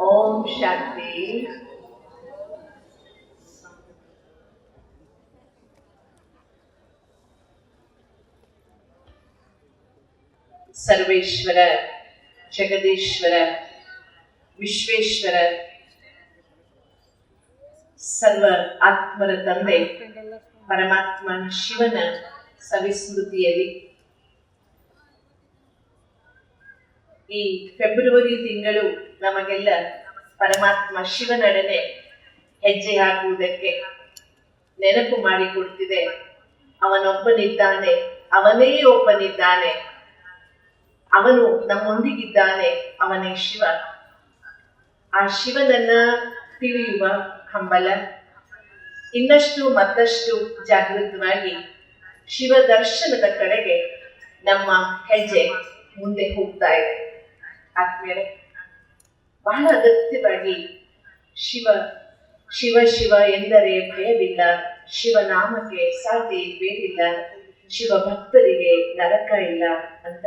ಓಂ ಶಾಂತಿ. ಸರ್ವೇಶ್ವರ, ಜಗದೀಶ್ವರ, ವಿಶ್ವೇಶ್ವರ, ಸರ್ವ ಆತ್ಮರ ತಂದೆ ಪರಮಾತ್ಮ ಶಿವನ ಸವಿಸ್ಮೃತಿಯಲ್ಲಿ ಈ ಫೆಬ್ರವರಿ ತಿಂಗಳು ನಮಗೆಲ್ಲ ಪರಮಾತ್ಮ ಶಿವನೊಡನೆ ಹೆಜ್ಜೆ ಹಾಕುವುದಕ್ಕೆ ನೆನಪು ಮಾಡಿಕೊಡ್ತಿದೆ. ಅವನೊಬ್ಬನಿದ್ದಾನೆ, ಅವನೇ ಒಬ್ಬನಿದ್ದಾನೆ, ಅವನು ನಮ್ಮೊಂದಿಗಿದ್ದಾನೆ, ಅವನೇ ಶಿವ. ಆ ಶಿವನನ್ನ ತಿಳಿಯುವ ಹಂಬಲ ಇನ್ನಷ್ಟು ಮತ್ತಷ್ಟು ಜಾಗೃತವಾಗಿ ಶಿವ ದರ್ಶನದ ಕಡೆಗೆ ನಮ್ಮ ಹೆಜ್ಜೆ ಮುಂದೆ ಹೋಗ್ತಾ ಇದೆ. ಆದ್ಮೇಲೆ ಬಹಳ ಅಗತ್ಯವಾಗಿ ಶಿವ ಶಿವ ಶಿವ ಎಂದರೆ ಭಯವಿಲ್ಲ, ಶಿವನಾಮಕ್ಕೆ ಸಾಧ್ಯ ಬೇರಿಲ್ಲ, ಶಿವ ಭಕ್ತರಿಗೆ ನರಕ ಇಲ್ಲ ಅಂತ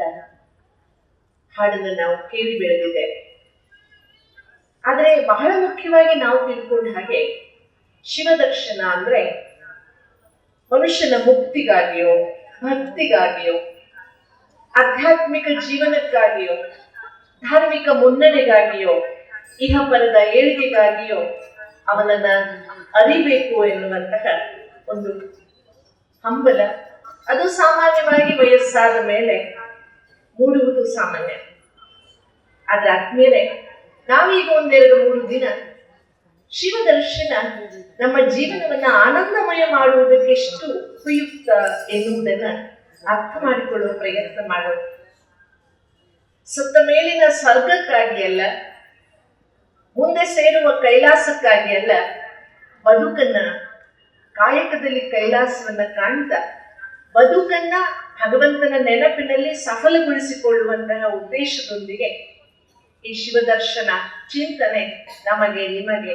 ಹಾಡನ್ನು ನಾವು ಕೇಳಿ ಬೆಳೆದಿದ್ದೇವೆ. ಆದರೆ ಬಹಳ ಮುಖ್ಯವಾಗಿ ನಾವು ತಿಳ್ಕೊಂಡ ಹಾಗೆ ಶಿವ ದರ್ಶನ ಅಂದ್ರೆ ಮನುಷ್ಯನ ಮುಕ್ತಿಗಾಗಿಯೋ, ಭಕ್ತಿಗಾಗಿಯೋ, ಆಧ್ಯಾತ್ಮಿಕ ಜೀವನಕ್ಕಾಗಿಯೋ, ಧಾರ್ಮಿಕ ಮುನ್ನಡೆಗಾಗಿಯೋ, ಇಹಪರದ ಏಳಿಗೆಗಾಗಿಯೋ ಅವನನ್ನ ಅರಿಬೇಕು ಎನ್ನುವಂತಹ ಒಂದು ಹಂಬಲ, ಅದು ಸಾಮಾನ್ಯವಾಗಿ ವಯಸ್ಸಾದ ಮೇಲೆ ಮೂಡುವುದು ಸಾಮಾನ್ಯ. ಆದ್ರೆ ಆದ್ಮೇಲೆ ನಾವೀಗ 1-2-3 ದಿನ ಶಿವ ದರ್ಶನ ನಮ್ಮ ಜೀವನವನ್ನ ಆನಂದಮಯ ಮಾಡುವುದಕ್ಕೆ ಎಷ್ಟು ಉಪಯುಕ್ತ ಎನ್ನುವುದನ್ನ ಅರ್ಥ ಮಾಡಿಕೊಳ್ಳುವ ಪ್ರಯತ್ನ ಮಾಡೋಣ. ಸುತ್ತ ಮೇಲಿನ ಸ್ವರ್ಗಕ್ಕಾಗಿ ಅಲ್ಲ, ಮುಂದೆ ಸೇರುವ ಕೈಲಾಸಕ್ಕಾಗಿ ಅಲ್ಲ, ಬದುಕನ್ನ ಕಾಯಕದಲ್ಲಿ ಕೈಲಾಸವನ್ನ ಕಾಣ್ತಾ ಬದುಕನ್ನ ಭಗವಂತನ ನೆನಪಿನಲ್ಲಿ ಸಫಲಗೊಳಿಸಿಕೊಳ್ಳುವಂತಹ ಉದ್ದೇಶದೊಂದಿಗೆ ಈ ಶಿವ ದರ್ಶನ ಚಿಂತನೆ ನಮಗೆ ನಿಮಗೆ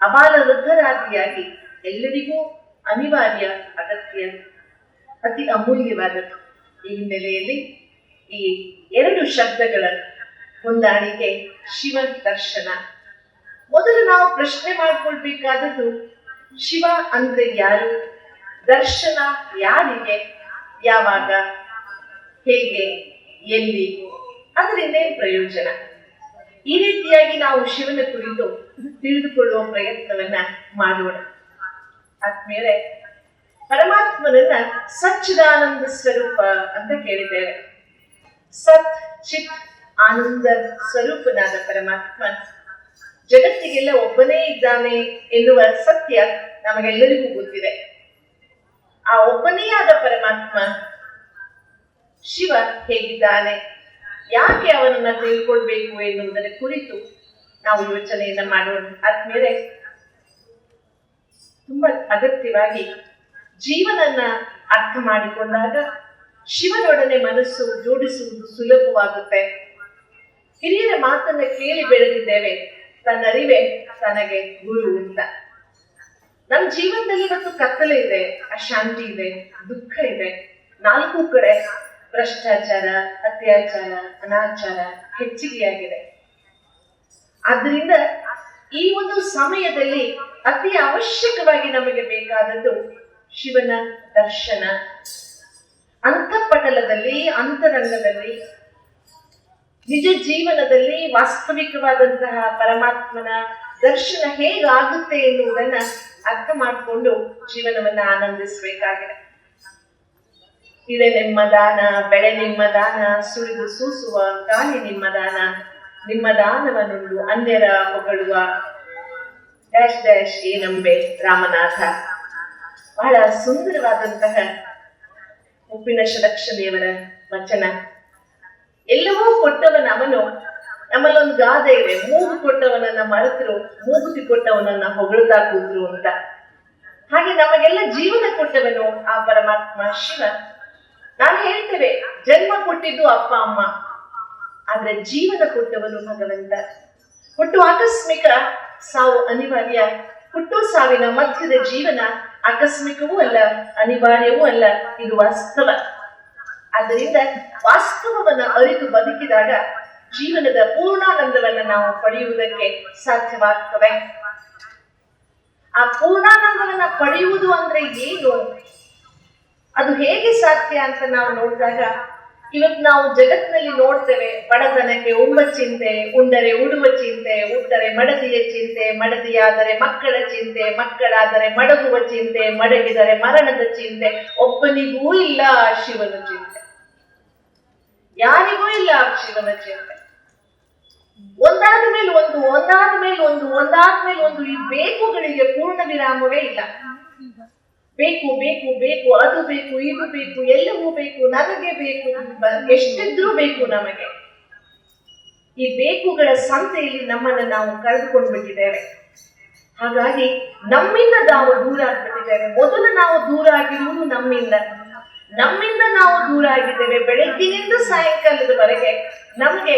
ಅಬಾಲ ವೃದ್ಧರಾದಿಯಾಗಿ ಎಲ್ಲರಿಗೂ ಅನಿವಾರ್ಯ, ಅಗತ್ಯ, ಅತಿ ಅಮೂಲ್ಯವಾದದ್ದು. ಈ ಹಿನ್ನೆಲೆಯಲ್ಲಿ ಈ 2 ಶಬ್ದಗಳ ಹೊಂದಾಣಿಕೆ ಶಿವ ದರ್ಶನ. ಮೊದಲು ನಾವು ಪ್ರಶ್ನೆ ಮಾಡಿಕೊಳ್ಬೇಕಾದದ್ದು ಶಿವ ಅಂದ್ರೆ ಯಾರು, ದರ್ಶನ ಯಾರಿಗೆ, ಯಾವಾಗ, ಹೇಗೆ, ಎಲ್ಲಿ, ಅದರಿಂದ ಏನು ಪ್ರಯೋಜನ? ಈ ರೀತಿಯಾಗಿ ನಾವು ಶಿವನ ಕುರಿತು ತಿಳಿದುಕೊಳ್ಳುವ ಪ್ರಯತ್ನವನ್ನ ಮಾಡೋಣ. ಆದ್ಮೇಲೆ ಪರಮಾತ್ಮನನ್ನ ಸಚ್ಚಿದಾನಂದ ಸ್ವರೂಪ ಅಂತ ಕೇಳಿದ್ದೇವೆ. ಸತ್ ಚಿತ್ ಆನಂದ ಸ್ವರೂಪನಾದ ಪರಮಾತ್ಮ ಜಗತ್ತಿಗೆಲ್ಲ ಒಬ್ಬನೇ ಇದ್ದಾನೆ ಎನ್ನುವ ಸತ್ಯ ನಮಗೆಲ್ಲರಿಗೂ ಗೊತ್ತಿದೆ. ಆ ಒಬ್ಬನೇ ಆದ ಪರಮಾತ್ಮ ಶಿವ ಹೇಗಿದ್ದಾನೆ, ಯಾಕೆ ಅವನನ್ನ ತಿಳ್ಕೊಳ್ಬೇಕು ಎನ್ನುವುದರ ಕುರಿತು ನಾವು ಯೋಚನೆಯನ್ನ ಮಾಡೋಣ. ಆದ್ಮೇಲೆ ತುಂಬಾ ಅಗತ್ಯವಾಗಿ ಜೀವನನ್ನ ಅರ್ಥ ಮಾಡಿಕೊಂಡಾಗ ಶಿವನೊಡನೆ ಮನಸ್ಸು ಜೋಡಿಸುವುದು ಸುಲಭವಾಗುತ್ತೆ. ಹಿರಿಯರ ಮಾತನ್ನ ಕೇಳಿ ಬೆಳೆದಿದ್ದೇವೆ, ತನ್ನರಿವೆ ತನಗೆ ಗುರು ಅಂತ. ನಮ್ಮ ಜೀವನದಲ್ಲಿ ಇವತ್ತು ಕತ್ತಲೆ ಇದೆ, ಅಶಾಂತಿ ಇದೆ, ದುಃಖ ಇದೆ, 4 ಕಡೆ ಭ್ರಷ್ಟಾಚಾರ, ಅತ್ಯಾಚಾರ, ಅನಾಚಾರ ಹೆಚ್ಚಿಗೆಯಾಗಿದೆ. ಆದ್ರಿಂದ ಈ ಒಂದು ಸಮಯದಲ್ಲಿ ಅತಿ ಅವಶ್ಯಕವಾಗಿ ನಮಗೆ ಬೇಕಾದದ್ದು ಶಿವನ ದರ್ಶನ. ಅಂತಃಪಟಲದಲ್ಲಿ, ಅಂತರಂಗದಲ್ಲಿ, ನಿಜ ಜೀವನದಲ್ಲಿ ವಾಸ್ತವಿಕವಾದಂತಹ ಪರಮಾತ್ಮನ ದರ್ಶನ ಹೇಗಾಗುತ್ತೆ ಎನ್ನುವುದನ್ನ ಅರ್ಥ ಮಾಡಿಕೊಂಡು ಜೀವನವನ್ನ ಆನಂದಿಸಬೇಕಾಗಿದೆ. ಇಳೆ ನಿಮ್ಮ ದಾನ, ಬೆಳೆ ನಿಮ್ಮ ದಾನ, ಸುಳಿದು ಸೂಸುವ ಗಾಳಿ ನಿಮ್ಮ ದಾನ, ನಿಮ್ಮ ದಾನವನ್ನುಂಡು ಅನ್ಯರ ಹೊಗಳುವ ಡ್ಯಾಶ್ ಡ್ಯಾಶ್ ಏನಂಬೆ ರಾಮನಾಥ. ಬಹಳ ಸುಂದರವಾದಂತಹ ಉಪ್ಪಿನ ಷಡಕ್ಷರಿಯವರ ವಚನ. ಎಲ್ಲವೂ ಕೊಟ್ಟವನ ಅವನು. ನಮ್ಮಲ್ಲೊಂದು ಗಾದೆ ಇದೆ, ಮೂಗು ಕೊಟ್ಟವನನ್ನ ಮರೆತರು, ಮೂಗುತಿ ಕೊಟ್ಟವನನ್ನ ಹೊಗಳ್ತಾ ಕೂತ್ರು ಅಂತ. ಹಾಗೆ ನಮಗೆಲ್ಲ ಜೀವನ ಕೊಟ್ಟವನು ಆ ಪರಮಾತ್ಮ ಶಿವ. ನಾವು ಹೇಳ್ತೇವೆ ಜನ್ಮ ಕೊಟ್ಟಿದ್ದು ಅಪ್ಪ ಅಮ್ಮ, ಆದ್ರೆ ಜೀವನ ಕೊಟ್ಟವನು ಭಗವಂತ. ಹುಟ್ಟು ಆಕಸ್ಮಿಕ, ಸಾವು ಅನಿವಾರ್ಯ. ಹುಟ್ಟು ಸಾವಿನ ಮಧ್ಯದ ಜೀವನ ಆಕಸ್ಮಿಕವೂ ಅಲ್ಲ, ಅನಿವಾರ್ಯವೂ ಅಲ್ಲ, ಇದು ವಾಸ್ತವ. ಆದ್ದರಿಂದ ವಾಸ್ತವವನ್ನ ಅರಿತು ಬದುಕಿದಾಗ ಜೀವನದ ಪೂರ್ಣಾನಂದವನ್ನು ನಾವು ಪಡೆಯುವುದಕ್ಕೆ ಸಾಧ್ಯವಾಗ್ತದೆ. ಆ ಪೂರ್ಣಾನಂದವನ್ನ ಪಡೆಯುವುದು ಅಂದ್ರೆ ಏನು, ಅದು ಹೇಗೆ ಸಾಧ್ಯ ಅಂತ ನಾವು ನೋಡಿದಾಗ, ಇವತ್ತು ನಾವು ಜಗತ್ತಿನಲ್ಲಿ ನೋಡ್ತೇವೆ, ಬಡತನಕ್ಕೆ ಉಂಬ ಚಿಂತೆ, ಉಂಡರೆ ಉಡುವ ಚಿಂತೆ, ಉಟ್ಟರೆ ಮಡದಿಯ ಚಿಂತೆ, ಮಡದಿಯಾದರೆ ಮಕ್ಕಳ ಚಿಂತೆ, ಮಕ್ಕಳಾದರೆ ಮಡಗುವ ಚಿಂತೆ, ಮಡಗಿದರೆ ಮರಣದ ಚಿಂತೆ, ಒಬ್ಬನಿಗೂ ಇಲ್ಲ ಶಿವನ ಚಿಂತೆ, ಯಾರಿಗೂ ಇಲ್ಲ ಶಿವನ ಚಿಂತೆ. ಒಂದಾದ ಮೇಲೆ ಒಂದು, ಒಂದಾದ ಮೇಲೆ ಒಂದು, ಒಂದಾದ ಮೇಲೆ ಒಂದು, ಈ ಬೇಕುಗಳಿಗೆ ಪೂರ್ಣ ವಿರಾಮವೇ ಇಲ್ಲ. ಬೇಕು ಬೇಕು ಬೇಕು, ಅದು ಬೇಕು, ಇದು ಬೇಕು, ಎಲ್ಲವೂ ಬೇಕು, ನನಗೆ ಬೇಕು, ಎಷ್ಟಿದ್ರೂ ಬೇಕು ನಮಗೆ. ಈ ಬೇಕುಗಳ ಸಂತೆಯಲ್ಲಿ ನಮ್ಮನ್ನು ನಾವು ಕಳೆದುಕೊಂಡು ಬಿಟ್ಟಿದ್ದೇವೆ. ಹಾಗಾಗಿ ನಮ್ಮಿಂದ ನಾವು ದೂರ ಆಗ್ಬಿಟ್ಟಿದ್ದೇವೆ. ಮೊದಲು ನಾವು ದೂರ ಆಗಿರುವುದು ನಮ್ಮಿಂದ ನಾವು ದೂರ ಆಗಿದ್ದೇವೆ. ಬೆಳಗ್ಗಿನಿಂದ ಸಾಯಂಕಾಲದವರೆಗೆ ನಮ್ಗೆ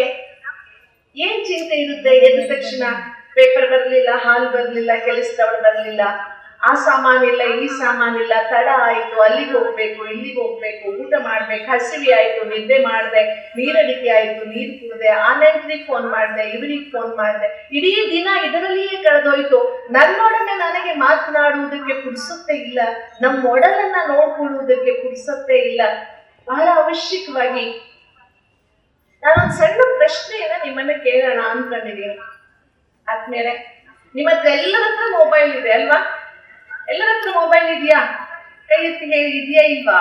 ಏನ್ ಚಿಂತೆ ಇರುತ್ತೆ? ಎದ್ದ ತಕ್ಷಣ ಪೇಪರ್ ಬರ್ಲಿಲ್ಲ, ಹಾಲು ಬರ್ಲಿಲ್ಲ, ಕೆಲಸದವಳು ಬರ್ಲಿಲ್ಲ, ಆ ಸಾಮಾನಿಲ್ಲ, ಈ ಸಾಮಾನಿಲ್ಲ, ತಡ ಆಯ್ತು, ಅಲ್ಲಿಗೆ ಹೋಗ್ಬೇಕು, ಇಲ್ಲಿಗೆ ಹೋಗ್ಬೇಕು, ಊಟ ಮಾಡ್ಬೇಕು, ಹಸಿವಿ ಆಯ್ತು, ನಿದ್ದೆ ಮಾಡ್ದೆ, ನೀರಡಿಕೆ ಆಯ್ತು, ನೀರು ಕುಡಿದೆ, ಆ ನೆಂಟ್ರಿಗೆ ಫೋನ್ ಮಾಡ್ದೆ, ಇವರಿಗೆ ಫೋನ್ ಮಾಡ್ದೆ, ಇಡೀ ದಿನ ಇದರಲ್ಲಿಯೇ ಕಳೆದೋಯ್ತು. ನನ್ನೊಡನೆ ನನಗೆ ಮಾತನಾಡುವುದಕ್ಕೆ ಪುರ್ಸೊತ್ತೆ ಇಲ್ಲ, ನಮ್ಮ ಒಡಲನ್ನ ನೋಡ್ಕೊಳ್ಳುವುದಕ್ಕೆ ಪುರ್ಸೊತ್ತೆ ಇಲ್ಲ. ಬಹಳ ಅವಶ್ಯಕವಾಗಿ ನಾನೊಂದು ಸಣ್ಣ ಪ್ರಶ್ನೆಯನ್ನ ನಿಮ್ಮನ್ನ ಕೇಳೋಣ ಅನ್ಕೊಂಡಿದ್ದೀನಿ. ಆದ್ಮೇಲೆ ನಿಮ್ಮ ಹತ್ರ ಎಲ್ಲರ ಹತ್ರ ಮೊಬೈಲ್ ಇದೆ ಅಲ್ವಾ? ಎಲ್ಲರ ಹತ್ರ ಮೊಬೈಲ್ ಇದೆಯಾ? ಕೈ ಎತ್ತಿ ಹೇಳಿ, ಇದೆಯಾ ಇಲ್ವಾ?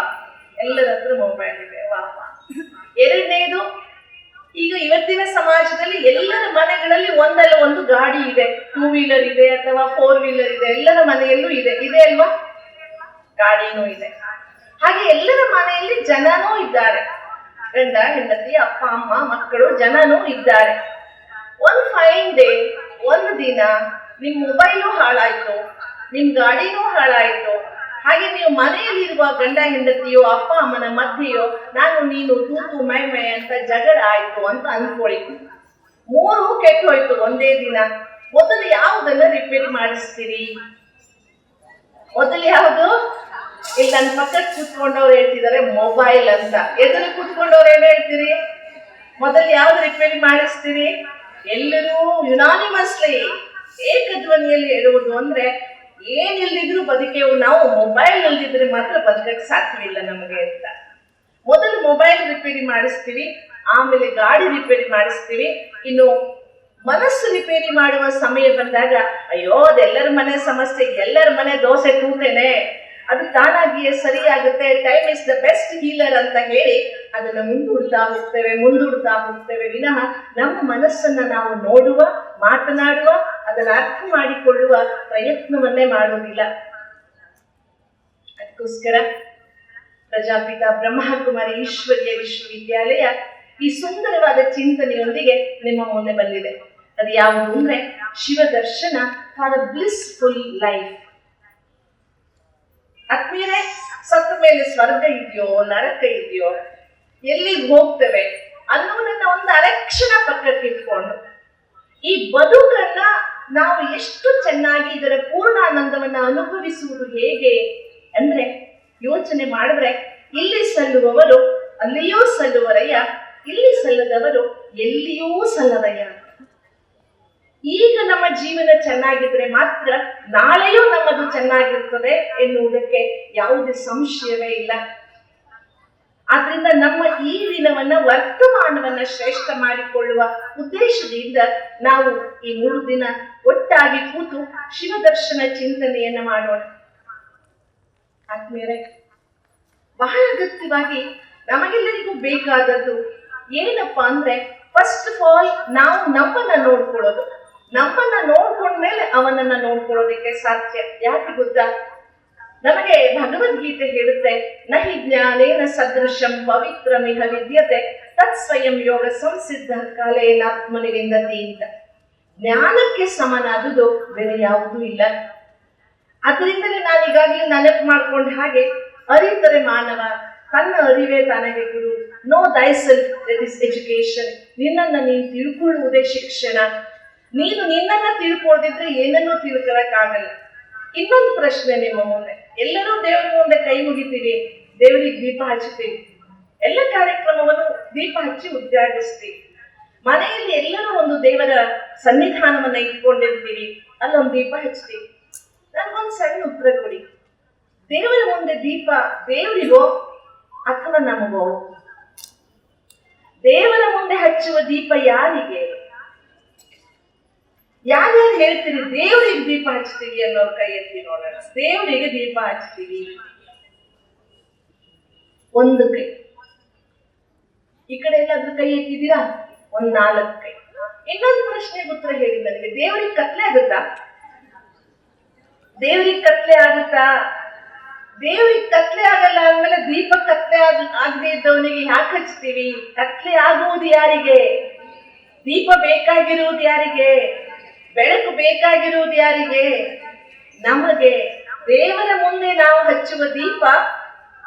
ಎಲ್ಲರ ಹತ್ರ ಮೊಬೈಲ್ ಇದೆ. ವಾ. ಎರಡನೇದು, ಈಗ ಇವತ್ತಿನ ಸಮಾಜದಲ್ಲಿ ಎಲ್ಲರ ಮನೆಗಳಲ್ಲಿ ಒಂದಲ್ಲ ಒಂದು ಗಾಡಿ ಇದೆ. 2 ವೀಲರ್ ಇದೆ ಅಥವಾ 4 ವೀಲರ್ ಇದೆ, ಎಲ್ಲರ ಮನೆಯಲ್ಲೂ ಇದೆ ಅಲ್ವಾ? ಗಾಡಿನೂ ಇದೆ. ಹಾಗೆ ಎಲ್ಲರ ಮನೆಯಲ್ಲಿ ಜನನೂ ಇದ್ದಾರೆ, ಗಂಡ ಹೆಂಡತಿ, ಅಪ್ಪ ಅಮ್ಮ, ಮಕ್ಕಳು, ಜನನೂ ಇದ್ದಾರೆ. ಒಂದು ಫೈನ್ ಡೇ, ಒಂದು ದಿನ ನಿಮ್ ಮೊಬೈಲು ಹಾಳಾಯ್ತು, ನಿಮ್ ಗಾಡಿನೂ ಹಾಳಾಯ್ತು. ಹಾಗೆ ನೀವು ಮನೆಯಲ್ಲಿರುವ ಗಂಡ ಹೆಂಡತಿಯೋ ಅಪ್ಪ ಅಮ್ಮನ ಮಧ್ಯೆಯೋ ನಾನು ನೀನು ತೂತು ಮೈ ಮೈ ಅಂತ ಜಗಳ ಆಯ್ತು ಅಂತ ಅನ್ಕೊಳ್ಳಿ. 3 ಕೆಟ್ಟು ಹೋಯ್ತು ಒಂದೇ ದಿನ. ಮೊದಲು ಯಾವುದನ್ನ ರಿಪೇರಿ ಮಾಡಿಸ್ತೀರಿ? ಮೊದಲು ಯಾವುದು? ಇಲ್ಲಿ ನನ್ನ ಪಕ್ಕಕ್ಕೆ ಕೂತ್ಕೊಂಡವ್ರು ಹೇಳ್ತಿದ್ದಾರೆ ಮೊಬೈಲ್ ಅಂತ. ಎದುರು ಕೂತ್ಕೊಂಡವ್ರು ಏನ್ ಹೇಳ್ತೀರಿ? ಮೊದಲು ಯಾವ್ದು ರಿಪೇರಿ ಮಾಡಿಸ್ತೀರಿ? ಎಲ್ಲರೂ ಯುನಾನಿಮಸ್ಲಿ ಏಕಧ್ವನಿಯಲ್ಲಿ ಹೇಳುವುದು ಅಂದ್ರೆ, ಏನಿಲ್ದಿದ್ರು ಬದುಕೇವು ನಾವು, ಮೊಬೈಲ್ ಇಲ್ದಿದ್ರೆ ಮಾತ್ರ ಬದುಕಕ್ಕೆ ಸಾಧ್ಯವಿಲ್ಲ ನಮಗೆ ಅಂತ. ಮೊದಲು ಮೊಬೈಲ್ ರಿಪೇರಿ ಮಾಡಿಸ್ತೀವಿ, ಆಮೇಲೆ ಗಾಡಿ ರಿಪೇರಿ ಮಾಡಿಸ್ತೀವಿ. ಇನ್ನು ಮನಸ್ಸು ರಿಪೇರಿ ಮಾಡುವ ಸಮಯ ಬಂದಾಗ, ಅಯ್ಯೋ ಅದೆಲ್ಲರ ಮನೆ ಸಮಸ್ಯೆ, ಎಲ್ಲರ ಮನೆ ದೋಸೆ ತೂತೇನೆ, ಅದು ತಾನಾಗಿಯೇ ಸರಿಯಾಗುತ್ತೆ, time is the best healer ಅಂತ ಹೇಳಿ ಅದನ್ನ ಮುಂದೂಡ್ತಾ ಹೋಗ್ತೇವೆ ವಿನಃ ನಮ್ಮ ಮನಸ್ಸನ್ನ ನಾವು ನೋಡುವ, ಮಾತನಾಡುವ, ಅದನ್ನ ಅರ್ಥ ಮಾಡಿಕೊಳ್ಳುವ ಪ್ರಯತ್ನವನ್ನೇ ಮಾಡುವುದಿಲ್ಲ. ಅದಕ್ಕೋಸ್ಕರ ಪ್ರಜಾಪಿತ ಬ್ರಹ್ಮಕುಮಾರಿ ಈಶ್ವರೀಯ ವಿಶ್ವವಿದ್ಯಾಲಯ ಈ ಸುಂದರವಾದ ಚಿಂತನೆಯೊಂದಿಗೆ ನಿಮ್ಮ ಮುಂದೆ ಬಂದಿದೆ. ಅದು ಯಾವುದು ಅಂದ್ರೆ, ಶಿವ ದರ್ಶನ ಫಾರ್ ಅ ಬ್ಲಿಸ್ಫುಲ್ ಲೈಫ್. ಆದ್ಮೇಲೆ ಸತ್ತ ಮೇಲೆ ಸ್ವರ್ಗ ಇದೆಯೋ ನರಕ ಇದೆಯೋ, ಎಲ್ಲಿಗೆ ಹೋಗ್ತೇವೆ ಅನ್ನೋದನ್ನ ಒಂದು ಅರಕ್ಷಣ ಪಕ್ಕಕ್ಕೆ ಇಟ್ಕೊಂಡು ಈ ಬದುಕನ್ನ ನಾವು ಎಷ್ಟು ಚೆನ್ನಾಗಿ ಇದರ ಪೂರ್ಣಾನಂದವನ್ನ ಅನುಭವಿಸುವುದು ಹೇಗೆ ಅಂದ್ರೆ, ಯೋಚನೆ ಮಾಡಿದ್ರೆ ಇಲ್ಲಿ ಸಲ್ಲುವವರು ಅಲ್ಲಿಯೂ ಸಲ್ಲುವರಯ್ಯ, ಇಲ್ಲಿ ಸಲ್ಲದವರು ಎಲ್ಲಿಯೂ ಸಲ್ಲದಯ್ಯ. ಈಗ ನಮ್ಮ ಜೀವನ ಚೆನ್ನಾಗಿದ್ರೆ ಮಾತ್ರ ನಾಳೆಯೂ ನಮ್ಮದು ಚೆನ್ನಾಗಿರ್ತದೆ ಎನ್ನುವುದಕ್ಕೆ ಯಾವುದೇ ಸಂಶಯವೇ ಇಲ್ಲ. ಆದ್ರಿಂದ ನಮ್ಮ ಈ ದಿನವನ್ನ, ವರ್ತಮಾನವನ್ನ ಶ್ರೇಷ್ಠ ಮಾಡಿಕೊಳ್ಳುವ ಉದ್ದೇಶದಿಂದ ನಾವು ಈ 3 ದಿನ ಒಟ್ಟಾಗಿ ಕೂತು ಶಿವದರ್ಶನ ಚಿಂತನೆಯನ್ನ ಮಾಡೋಣ. ಆದ್ಮೇಲೆ ಬಹಳ ಅಗತ್ಯವಾಗಿ ನಮಗೆಲ್ಲರಿಗೂ ಬೇಕಾದದ್ದು ಏನಪ್ಪಾ ಅಂದ್ರೆ, ಫಸ್ಟ್ ಆಫ್ ಆಲ್ ನಾವು ನಮ್ಮನ್ನ ನೋಡ್ಕೊಳ್ಳೋದು. ನಮ್ಮನ್ನ ನೋಡ್ಕೊಂಡ್ಮೇಲೆ ಅವನನ್ನ ನೋಡ್ಕೊಳ್ಳೋದಕ್ಕೆ ಸಾಧ್ಯ. ಯಾಕೆ ಗೊತ್ತಾ? ನಮಗೆ ಭಗವದ್ಗೀತೆ ಹೇಳುತ್ತೆ, ನಹಿ ಜ್ಞಾನೇನ ಸದೃಶಂ ಪವಿತ್ರಮಿಹ ವಿದ್ಯತೆ ತತ್ ಸ್ವಯಂ ಯೋಗ ಸಂಸಿದ್ಧ ಕಾಲೇನಾತ್ಮನಿ ವಿಂದತಿ ಅಂತ. ಜ್ಞಾನಕ್ಕೆ ಸಮನಾದುದು ಬೇರೆ ಯಾವುದೂ ಇಲ್ಲ. ಅದರಿಂದಲೇ ನಾನು ಈಗಾಗಲೇ ನೆನಪು ಮಾಡ್ಕೊಂಡ ಹಾಗೆ, ಅರಿತರೆ ಮಾನವ ತನ್ನ ಅರಿವೇ ತನಗೆ ಗುರು. ನೋ ದೈ ಸೆಲ್ಫ್, ದಟ್ ಇಸ್ ಎಜುಕೇಶನ್. ನಿನ್ನನ್ನ ನೀನು ತಿಳ್ಕೊಳ್ಳುವುದೇ ಶಿಕ್ಷಣ. ನೀನು ನಿನ್ನನ್ನ ತಿಳ್ಕೊಳ್ದಿದ್ರೆ ಏನನ್ನೂ ತಿಳ್ಕೊಳಕ್ಕಾಗಲ್ಲ. ಇನ್ನೊಂದು ಪ್ರಶ್ನೆ ನಿಮ್ಮ ಮುಂದೆ. ಎಲ್ಲರೂ ದೇವರ ಮುಂದೆ ಕೈ ಮುಗಿತೀವಿ, ದೇವರಿಗೆ ದೀಪ ಹಚ್ಚುತ್ತೀವಿ, ಎಲ್ಲ ಕಾರ್ಯಕ್ರಮವನ್ನು ದೀಪ ಹಚ್ಚಿ ಉದ್ಘಾಟಿಸ್ತೀವಿ. ಮನೆಯಲ್ಲಿ ಎಲ್ಲರೂ ಒಂದು ದೇವರ ಸನ್ನಿಧಾನವನ್ನ ಇಟ್ಕೊಂಡಿರ್ತೀವಿ, ಅಲ್ಲೊಂದು ದೀಪ ಹಚ್ತೀವಿ. ನನ್ಗೊಂದು ಸಣ್ಣ ಉತ್ತರ ಕೊಡಿ. ದೇವರ ಮುಂದೆ ದೀಪ ದೇವರಿಗೋ ಅಥವಾ ನಮಗೋ? ದೇವರ ಮುಂದೆ ಹಚ್ಚುವ ದೀಪ ಯಾರಿಗೆ? ಯಾರ್ಯಾರು ಹೇಳ್ತೀರಿ ದೇವರಿಗೆ ದೀಪ ಹಚ್ತೀವಿ ಅನ್ನೋರ್ ಕೈ ಎತ್ತಿ ನೋಡೋಣ. ದೇವರಿಗೆ ದೀಪ ಹಚ್ತೀವಿ ಒಂದು ಕೈ. ಈ ಕಡೆ ಎಲ್ಲಾದ್ರೂ ಕೈ ಎತ್ತಿದ್ದೀರಾ? ಒಂದ್ 4 ಕೈ. ಇನ್ನೊಂದು ಪ್ರಶ್ನೆಗೆ ಉತ್ತರ ಹೇಳಿ ನನಗೆ. ದೇವರಿಗೆ ಕತ್ಲೆ ಆಗುತ್ತಾ? ದೇವರಿಗೆ ಕತ್ಲೆ ಆಗುತ್ತಾ? ದೇವರಿಗೆ ಕತ್ಲೆ ಆಗಲ್ಲ ಅಂದ್ಮೇಲೆ ದೀಪ ಕತ್ಲೆ ಆಗದೆ ಇದ್ದವನಿಗೆ ಯಾಕೆ ಹಚ್ತೀವಿ? ಕತ್ಲೆ ಆಗುವುದು ಯಾರಿಗೆ? ದೀಪ ಬೇಕಾಗಿರುವುದು ಯಾರಿಗೆ? ಬೆಳಕು ಬೇಕಾಗಿರುವುದು ಯಾರಿಗೆ? ನಮಗೆ. ದೇವರ ಮುಂದೆ ನಾವು ಹಚ್ಚುವ ದೀಪ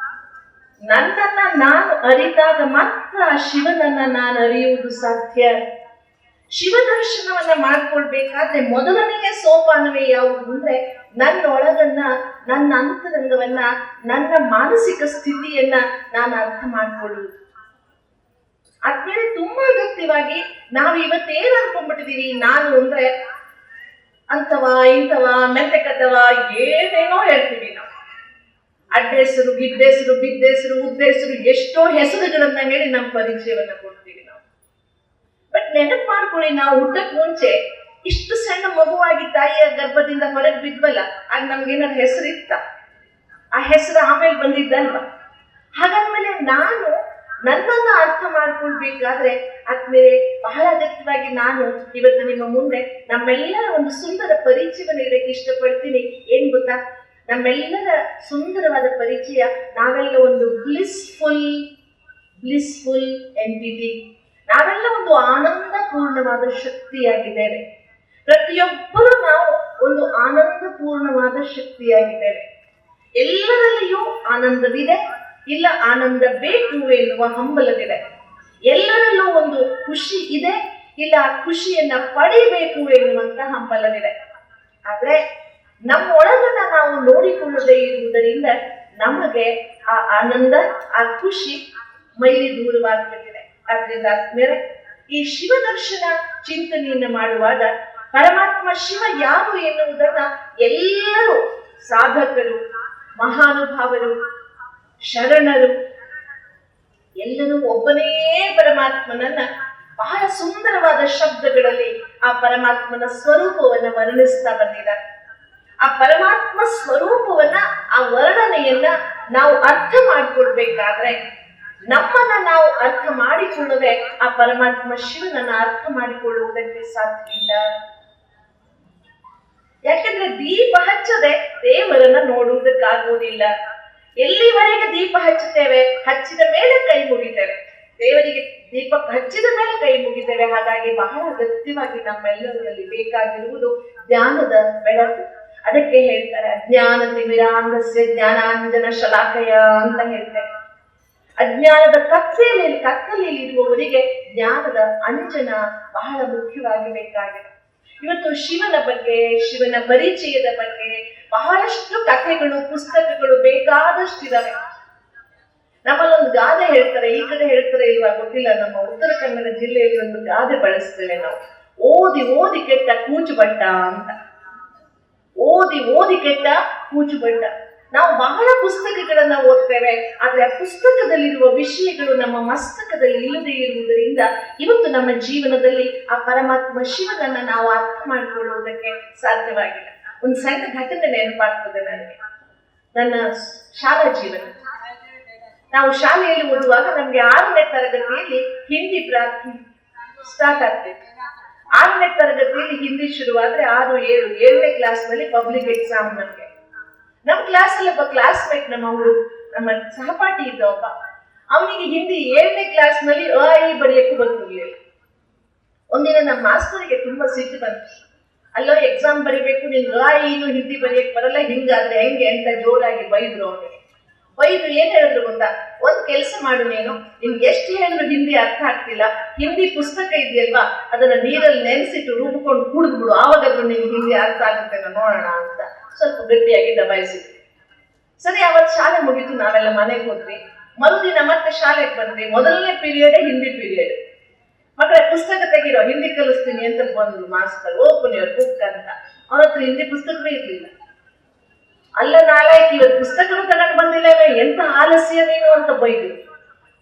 ನನ್ನನ್ನ ನಾನು ಅರಿತಾಗ ಮಾತ್ರ ಶಿವನನ್ನ ನಾನು ಅರಿಯುವುದು ಸಾಧ್ಯ. ಶಿವ ದರ್ಶನವನ್ನ ಮಾಡ್ಕೊಳ್ಬೇಕಾದ್ರೆ ಮೊದಲನೆಯ ಸೋಪಾನವೇ ಯಾವುದು ಅಂದ್ರೆ ನನ್ನೊಳಗನ್ನ, ನನ್ನ ಅಂತರಂಗವನ್ನ, ನನ್ನ ಮಾನಸಿಕ ಸ್ಥಿತಿಯನ್ನ ನಾನು ಅರ್ಥ ಮಾಡ್ಕೊಳ್ಳುವುದು. ಆದ್ಮೇಲೆ ತುಂಬಾ ಅಗತ್ಯವಾಗಿ ನಾವು ಇವತ್ತೇನ್ ಅನ್ಕೊಂಡ್ಬಿಟ್ಟಿದೀವಿ, ನಾನು ಅಂದ್ರೆ ಅಂತವ ಇಂಥವ ಮೆಂತೆಕತ್ತವ ಏನೇನೋ ಹೇಳ್ತೀವಿ ನಾವು. ಅಡ್ಡೆಸರು, ಗಿಡ್ಡೆಸರು, ಬಿದ್ದೆಸರು, ಉದ್ದೆಸರು, ಎಷ್ಟೋ ಹೆಸರುಗಳನ್ನ ಹೇಳಿ ನಮ್ಮ ಪರಿಚಯವನ್ನ ಕೊಡ್ತೀವಿ ನಾವು. ಬಟ್ ನೆನಪು ಮಾಡ್ಕೊಳ್ಳಿ, ನಾವು ಹುಟ್ಟಕ್ ಮುಂಚೆ ಇಷ್ಟು ಸಣ್ಣ ಮಗುವಾಗಿ ತಾಯಿಯ ಗರ್ಭದಿಂದ ಹೊರಗೆ ಬಿದ್ವಲ್ಲ, ಆಗ ನಮ್ಗೇನಾದ್ರು ಹೆಸರಿತ್ತ? ಆ ಹೆಸರು ಆಮೇಲೆ ಬಂದಿದ್ದಲ್ವಾ? ಹಾಗಾದ್ಮೇಲೆ ನಾನು ನನ್ನನ್ನ ಅರ್ಥ ಮಾಡ್ಕೊಳ್ಬೇಕಾದ್ರೆ ಆದ್ಮೇಲೆ ಬಹಳ ಅಗತ್ಯವಾಗಿ ನಾನು ಇವತ್ತು ನಿಮ್ಮ ಮುಂದೆ ನಮ್ಮೆಲ್ಲರ ಒಂದು ಸುಂದರ ಪರಿಚಯವನ್ನ ನೀಡಕ್ಕೆ ಇಷ್ಟಪಡ್ತೀನಿ. ಏನ್ ಗೊತ್ತಾ? ನಮ್ಮೆಲ್ಲರ ಸುಂದರವಾದ ಪರಿಚಯ, ನಾವೆಲ್ಲ ಒಂದು ಬ್ಲಿಸ್ಫುಲ್ ಎಂಟಿಟಿ. ನಾವೆಲ್ಲ ಒಂದು ಆನಂದ ಪೂರ್ಣವಾದ ಶಕ್ತಿಯಾಗಿದ್ದೇವೆ. ಪ್ರತಿಯೊಬ್ಬರು ನಾವು ಒಂದು ಆನಂದ ಪೂರ್ಣವಾದ ಶಕ್ತಿಯಾಗಿದ್ದೇವೆ. ಎಲ್ಲರಲ್ಲಿಯೂ ಆನಂದವಿದೆ, ಇಲ್ಲ ಆನಂದ ಬೇಕು ಎನ್ನುವ ಹಂಬಲವಿದೆ. ಎಲ್ಲರಲ್ಲೂ ಒಂದು ಖುಷಿ ಇದೆ, ಇಲ್ಲ ಆ ಖುಷಿಯನ್ನ ಪಡಿಬೇಕು ಎನ್ನುವಂತ ಹಂಬಲವಿದೆ. ಆದ್ರೆ ನಮ್ಮೊಳಗನ್ನ ನಾವು ನೋಡಿಕೊಳ್ಳದೆ ಇರುವುದರಿಂದ ನಮಗೆ ಆ ಆನಂದ, ಆ ಖುಷಿ ಮೈಲಿ ದೂರವಾಗ್ಬಿಟ್ಟಿದೆ. ಆದ್ರಿಂದ ಆದ್ಮೇಲೆ ಈ ಶಿವ ದರ್ಶನ ಚಿಂತನೆಯನ್ನ ಮಾಡುವಾಗ ಪರಮಾತ್ಮ ಶಿವ ಯಾರು ಎನ್ನುವುದನ್ನ ಎಲ್ಲರೂ ಸಾಧಕರು, ಮಹಾನುಭಾವರು, ಶರಣರು ಎಲ್ಲರೂ ಒಬ್ಬನೇ ಪರಮಾತ್ಮನನ್ನ ಬಹಳ ಸುಂದರವಾದ ಶಬ್ದಗಳಲ್ಲಿ ಆ ಪರಮಾತ್ಮನ ಸ್ವರೂಪವನ್ನ ವರ್ಣಿಸ್ತಾ ಬಂದಿದ್ದಾರೆ. ಆ ಪರಮಾತ್ಮ ಸ್ವರೂಪವನ್ನ, ಆ ವರ್ಣನೆಯನ್ನ ನಾವು ಅರ್ಥ ಮಾಡಿಕೊಳ್ಬೇಕಾದ್ರೆ ನಮ್ಮನ್ನ ನಾವು ಅರ್ಥ ಮಾಡಿಕೊಳ್ಳದೆ ಆ ಪರಮಾತ್ಮ ಶಿವನನ್ನ ಅರ್ಥ ಮಾಡಿಕೊಳ್ಳುವುದಕ್ಕೆ ಸಾಧ್ಯವಿಲ್ಲ. ಯಾಕಂದ್ರೆ ದೀಪ ಹಚ್ಚದೆ ದೇವರನ್ನ ನೋಡುವುದಕ್ಕಾಗುವುದಿಲ್ಲ. ಎಲ್ಲಿವರೆಗೆ ದೀಪ ಹಚ್ಚುತ್ತೇವೆ, ಹಚ್ಚಿದ ಮೇಲೆ ಕೈ ಮುಗಿತೇವೆ. ದೇವರಿಗೆ ದೀಪ ಹಚ್ಚಿದ ಮೇಲೆ ಕೈ ಮುಗಿತೇವೆ. ಹಾಗಾಗಿ ಬಹಳ ಅಗತ್ಯವಾಗಿ ನಮ್ಮೆಲ್ಲರಲ್ಲಿ ಬೇಕಾಗಿರುವುದು ಜ್ಞಾನದ ಬೆಳಕು. ಅದಕ್ಕೆ ಹೇಳ್ತಾರೆ ಅಜ್ಞಾನ ತಿಮಿರಾಂಧಸ್ಯ ಜ್ಞಾನಾಂಜನ ಶಲಾಕಯ ಅಂತ ಹೇಳ್ತಾರೆ. ಅಜ್ಞಾನದ ಕತ್ತಲೆಯಲ್ಲಿರುವವರಿಗೆ ಜ್ಞಾನದ ಅಂಜನ ಬಹಳ ಮುಖ್ಯವಾಗಿ ಬೇಕಾಗಿದೆ. ಇವತ್ತು ಶಿವನ ಬಗ್ಗೆ, ಶಿವನ ಪರಿಚಯದ ಬಗ್ಗೆ ಬಹಳಷ್ಟು ಕಥೆಗಳು, ಪುಸ್ತಕಗಳು ಬೇಕಾದಷ್ಟಿದಾವೆ. ನಮ್ಮಲ್ಲೊಂದು ಗಾದೆ ಹೇಳ್ತಾರೆ, ಈ ಕಡೆ ಹೇಳ್ತಾರೆ ಇವಾಗ ಗೊತ್ತಿಲ್ಲ, ನಮ್ಮ ಉತ್ತರ ಕನ್ನಡ ಜಿಲ್ಲೆಯಲ್ಲಿ ಒಂದು ಗಾದೆ ಬಳಸ್ತೇವೆ ನಾವು, ಓದಿ ಓದಿ ಕೆಟ್ಟ ಕೂಚು ಬಟ್ಟ ಅಂತ. ಓದಿ ಓದಿ ಕೆಟ್ಟ ಕೂಚು ಬಟ್ಟ. ನಾವು ಬಹಳ ಪುಸ್ತಕಗಳನ್ನ ಓದ್ತೇವೆ, ಆದ್ರೆ ಆ ಪುಸ್ತಕದಲ್ಲಿರುವ ವಿಷಯಗಳು ನಮ್ಮ ಮಸ್ತಕದಲ್ಲಿ ಇಲ್ಲದೆ ಇರುವುದರಿಂದ ಇವತ್ತು ನಮ್ಮ ಜೀವನದಲ್ಲಿ ಆ ಪರಮಾತ್ಮ ಶಿವನನ್ನ ನಾವು ಅರ್ಥ ಮಾಡಿಕೊಳ್ಳುವುದಕ್ಕೆ ಸಾಧ್ಯವಾಗಿಲ್ಲ. ಒಂದು ಸಣ್ಣ ಘಟನೆ ನೆನಪಾಗ್ತದೆ ನನಗೆ, ನನ್ನ ಶಾಲಾ ಜೀವನ. ನಾವು ಶಾಲೆಯಲ್ಲಿ ಓದುವಾಗ ನಮ್ಗೆ 6ನೇ ತರಗತಿಯಲ್ಲಿ ಹಿಂದಿ ಸ್ಟಾರ್ಟ್ ಆಗ್ತಿತ್ತು. 6ನೇ ತರಗತಿಯಲ್ಲಿ ಹಿಂದಿ ಶುರುವಾದ್ರೆ 6, 7, 7ನೇ ಕ್ಲಾಸ್ ನಲ್ಲಿ ಪಬ್ಲಿಕ್ ಎಕ್ಸಾಮ್. ನಮ್ಗೆ ನಮ್ಮ ಕ್ಲಾಸ್ ಅಲ್ಲಿ ಒಬ್ಬ ಕ್ಲಾಸ್ಮೇಟ್, ನಮ್ಮ ಸಹಪಾಠಿ ಇದ್ದ ಒಬ್ಬ, ಅವನಿಗೆ ಹಿಂದಿ 7ನೇ ಕ್ಲಾಸ್ ನಲ್ಲಿ ಅ ಆ ಇ ಬರೆಯಕ್ಕೂ ಬರ್ತಿರ್ಲಿಲ್ಲ. ಒಂದಿನ ನಮ್ಮ ಮಾಸ್ತರಿಗೆ ತುಂಬಾ ಸಿಟ್ಟು ಬಂತು. ಅಲ್ಲೋ ಎಕ್ಸಾಮ್ ಬರಿಬೇಕು, ನಿನ್ ಅ ಆ ಇ ಹಿಂದಿ ಬರೆಯಕ್ ಬರಲ್ಲ, ಹಿಂಗಾದ್ರೆ ಹೆಂಗೆ ಅಂತ ಜೋರಾಗಿ ಬೈದ್ರು ಅವನಿಗೆ. ಬೈದ್ರು ಏನ್ ಹೇಳಿದ್ರು ಗೊತ್ತಾ? ಒಂದ್ ಕೆಲಸ ಮಾಡು, ನಿನ್ಗೆ ಎಷ್ಟು ಹೇಳಿದ್ರು ಹಿಂದಿ ಅರ್ಥ ಆಗ್ತಿಲ್ಲ, ಹಿಂದಿ ಪುಸ್ತಕ ಇದೆಯಲ್ವಾ ಅದನ್ನ ನೀರಲ್ಲಿ ನೆನೆಸಿಟ್ಟು ರುಬ್ಕೊಂಡು ಕುಡಿದ್ಬಿಡು, ಆವಾಗಾದ್ರೂ ನಿನ್ಗೆ ಹಿಂದಿ ಅರ್ಥ ಆಗುತ್ತೆ ನೋಡೋಣ ಅಂತ ಸ್ವಲ್ಪ ಗಟ್ಟಿಯಾಗಿ ದಬಾಯಿಸಿದ್ವಿ. ಸರಿ, ಅವತ್ತು ಶಾಲೆ ಮುಗಿತು, ನಾವೆಲ್ಲ ಮನೆಗೆ ಹೋದ್ವಿ. ಮರುದಿನ ಮತ್ತೆ ಶಾಲೆಗೆ ಬಂದ್ವಿ. ಮೊದಲನೇ ಪೀರಿಯಡ್ ಹಿಂದಿ ಪೀರಿಯಡ್. ಮಕ್ಕಳ ಪುಸ್ತಕ ತೆಗಿರೋ, ಹಿಂದಿ ಕಲಿಸ್ತೀನಿ ಅಂತ ಬಂದ್ರು ಮಾಸ್ತರ್, ಓಪನ್ ಯುವರ್ ಬುಕ್ ಅಂತ. ಅವ್ರ ಹತ್ರ ಹಿಂದಿ ಪುಸ್ತಕವೇ ಇರ್ಲಿಲ್ಲ. ಅಲ್ಲ ನಾಲಾಯಕ್, ಇವತ್ತು ಪುಸ್ತಕನೂ ತಗೊಂಡು ಬಂದಿಲ್ಲ, ಎಂತ ಆಲಸ್ಯ ನೀನು ಅಂತ ಬೈದ್ರು.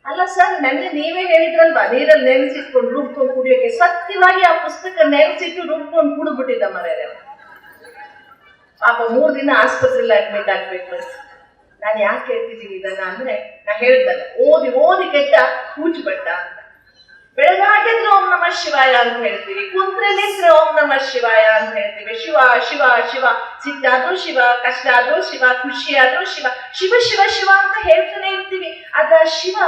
ಅಲ್ಲ ಸರ್, ನೆನ್ನೆ ನೀವೇ ಹೇಳಿದ್ರಲ್ವಾ ನೀರಲ್ಲಿ ನೆನೆಸಿಟ್ಕೊಂಡು ರುಬ್ಕೊಂಡು ಕುಡಿಯೋಕೆ. ಸತ್ಯವಾಗಿ ಆ ಪುಸ್ತಕ ನೆನೆಸಿಟ್ಟು ರುಬ್ಕೊಂಡು ಕುಡಿದ್ಬಿಟ್ಟಿದ್ದ ಮರ್ಯಾದೆ. ಪಾಪ 3 ದಿನ ಆಸ್ಪತ್ರೆಯಲ್ಲಿ ಅಡ್ಮಿಟ್ ಆಗ್ಬೇಕು. ನಾನು ಯಾಕೆ ಹೇಳ್ತಿದ್ದೀನಿ ಇದನ್ನ ಅಂದ್ರೆ, ನಾ ಹೇಳ್ದಲ್ಲ, ಓದಿ ಕೆಟ್ಟ ಕೂಚ್ಬಟ್ಟ ಅಂತ. ಬೆಳಗಾಗಿದ್ರೆ ಓಂ ನಮ ಶಿವಾಯ ಅಂತ ಹೇಳ್ತೀವಿ, ಕುಂತ್ರಲ್ಲಿದ್ರೆ ಓಂ ನಮ ಶಿವಾಯ ಅಂತ ಹೇಳ್ತೀವಿ. ಶಿವ ಶಿವ ಶಿವ, ಸಿಟ್ಟಾದ್ರೂ ಶಿವ, ಕಷ್ಟ ಆದ್ರೂ ಶಿವ, ಖುಷಿ ಆದ್ರೂ ಶಿವ, ಶಿವ ಶಿವ ಶಿವ ಅಂತ ಹೇಳ್ತಾನೆ ಇರ್ತೀವಿ. ಅದ ಶಿವ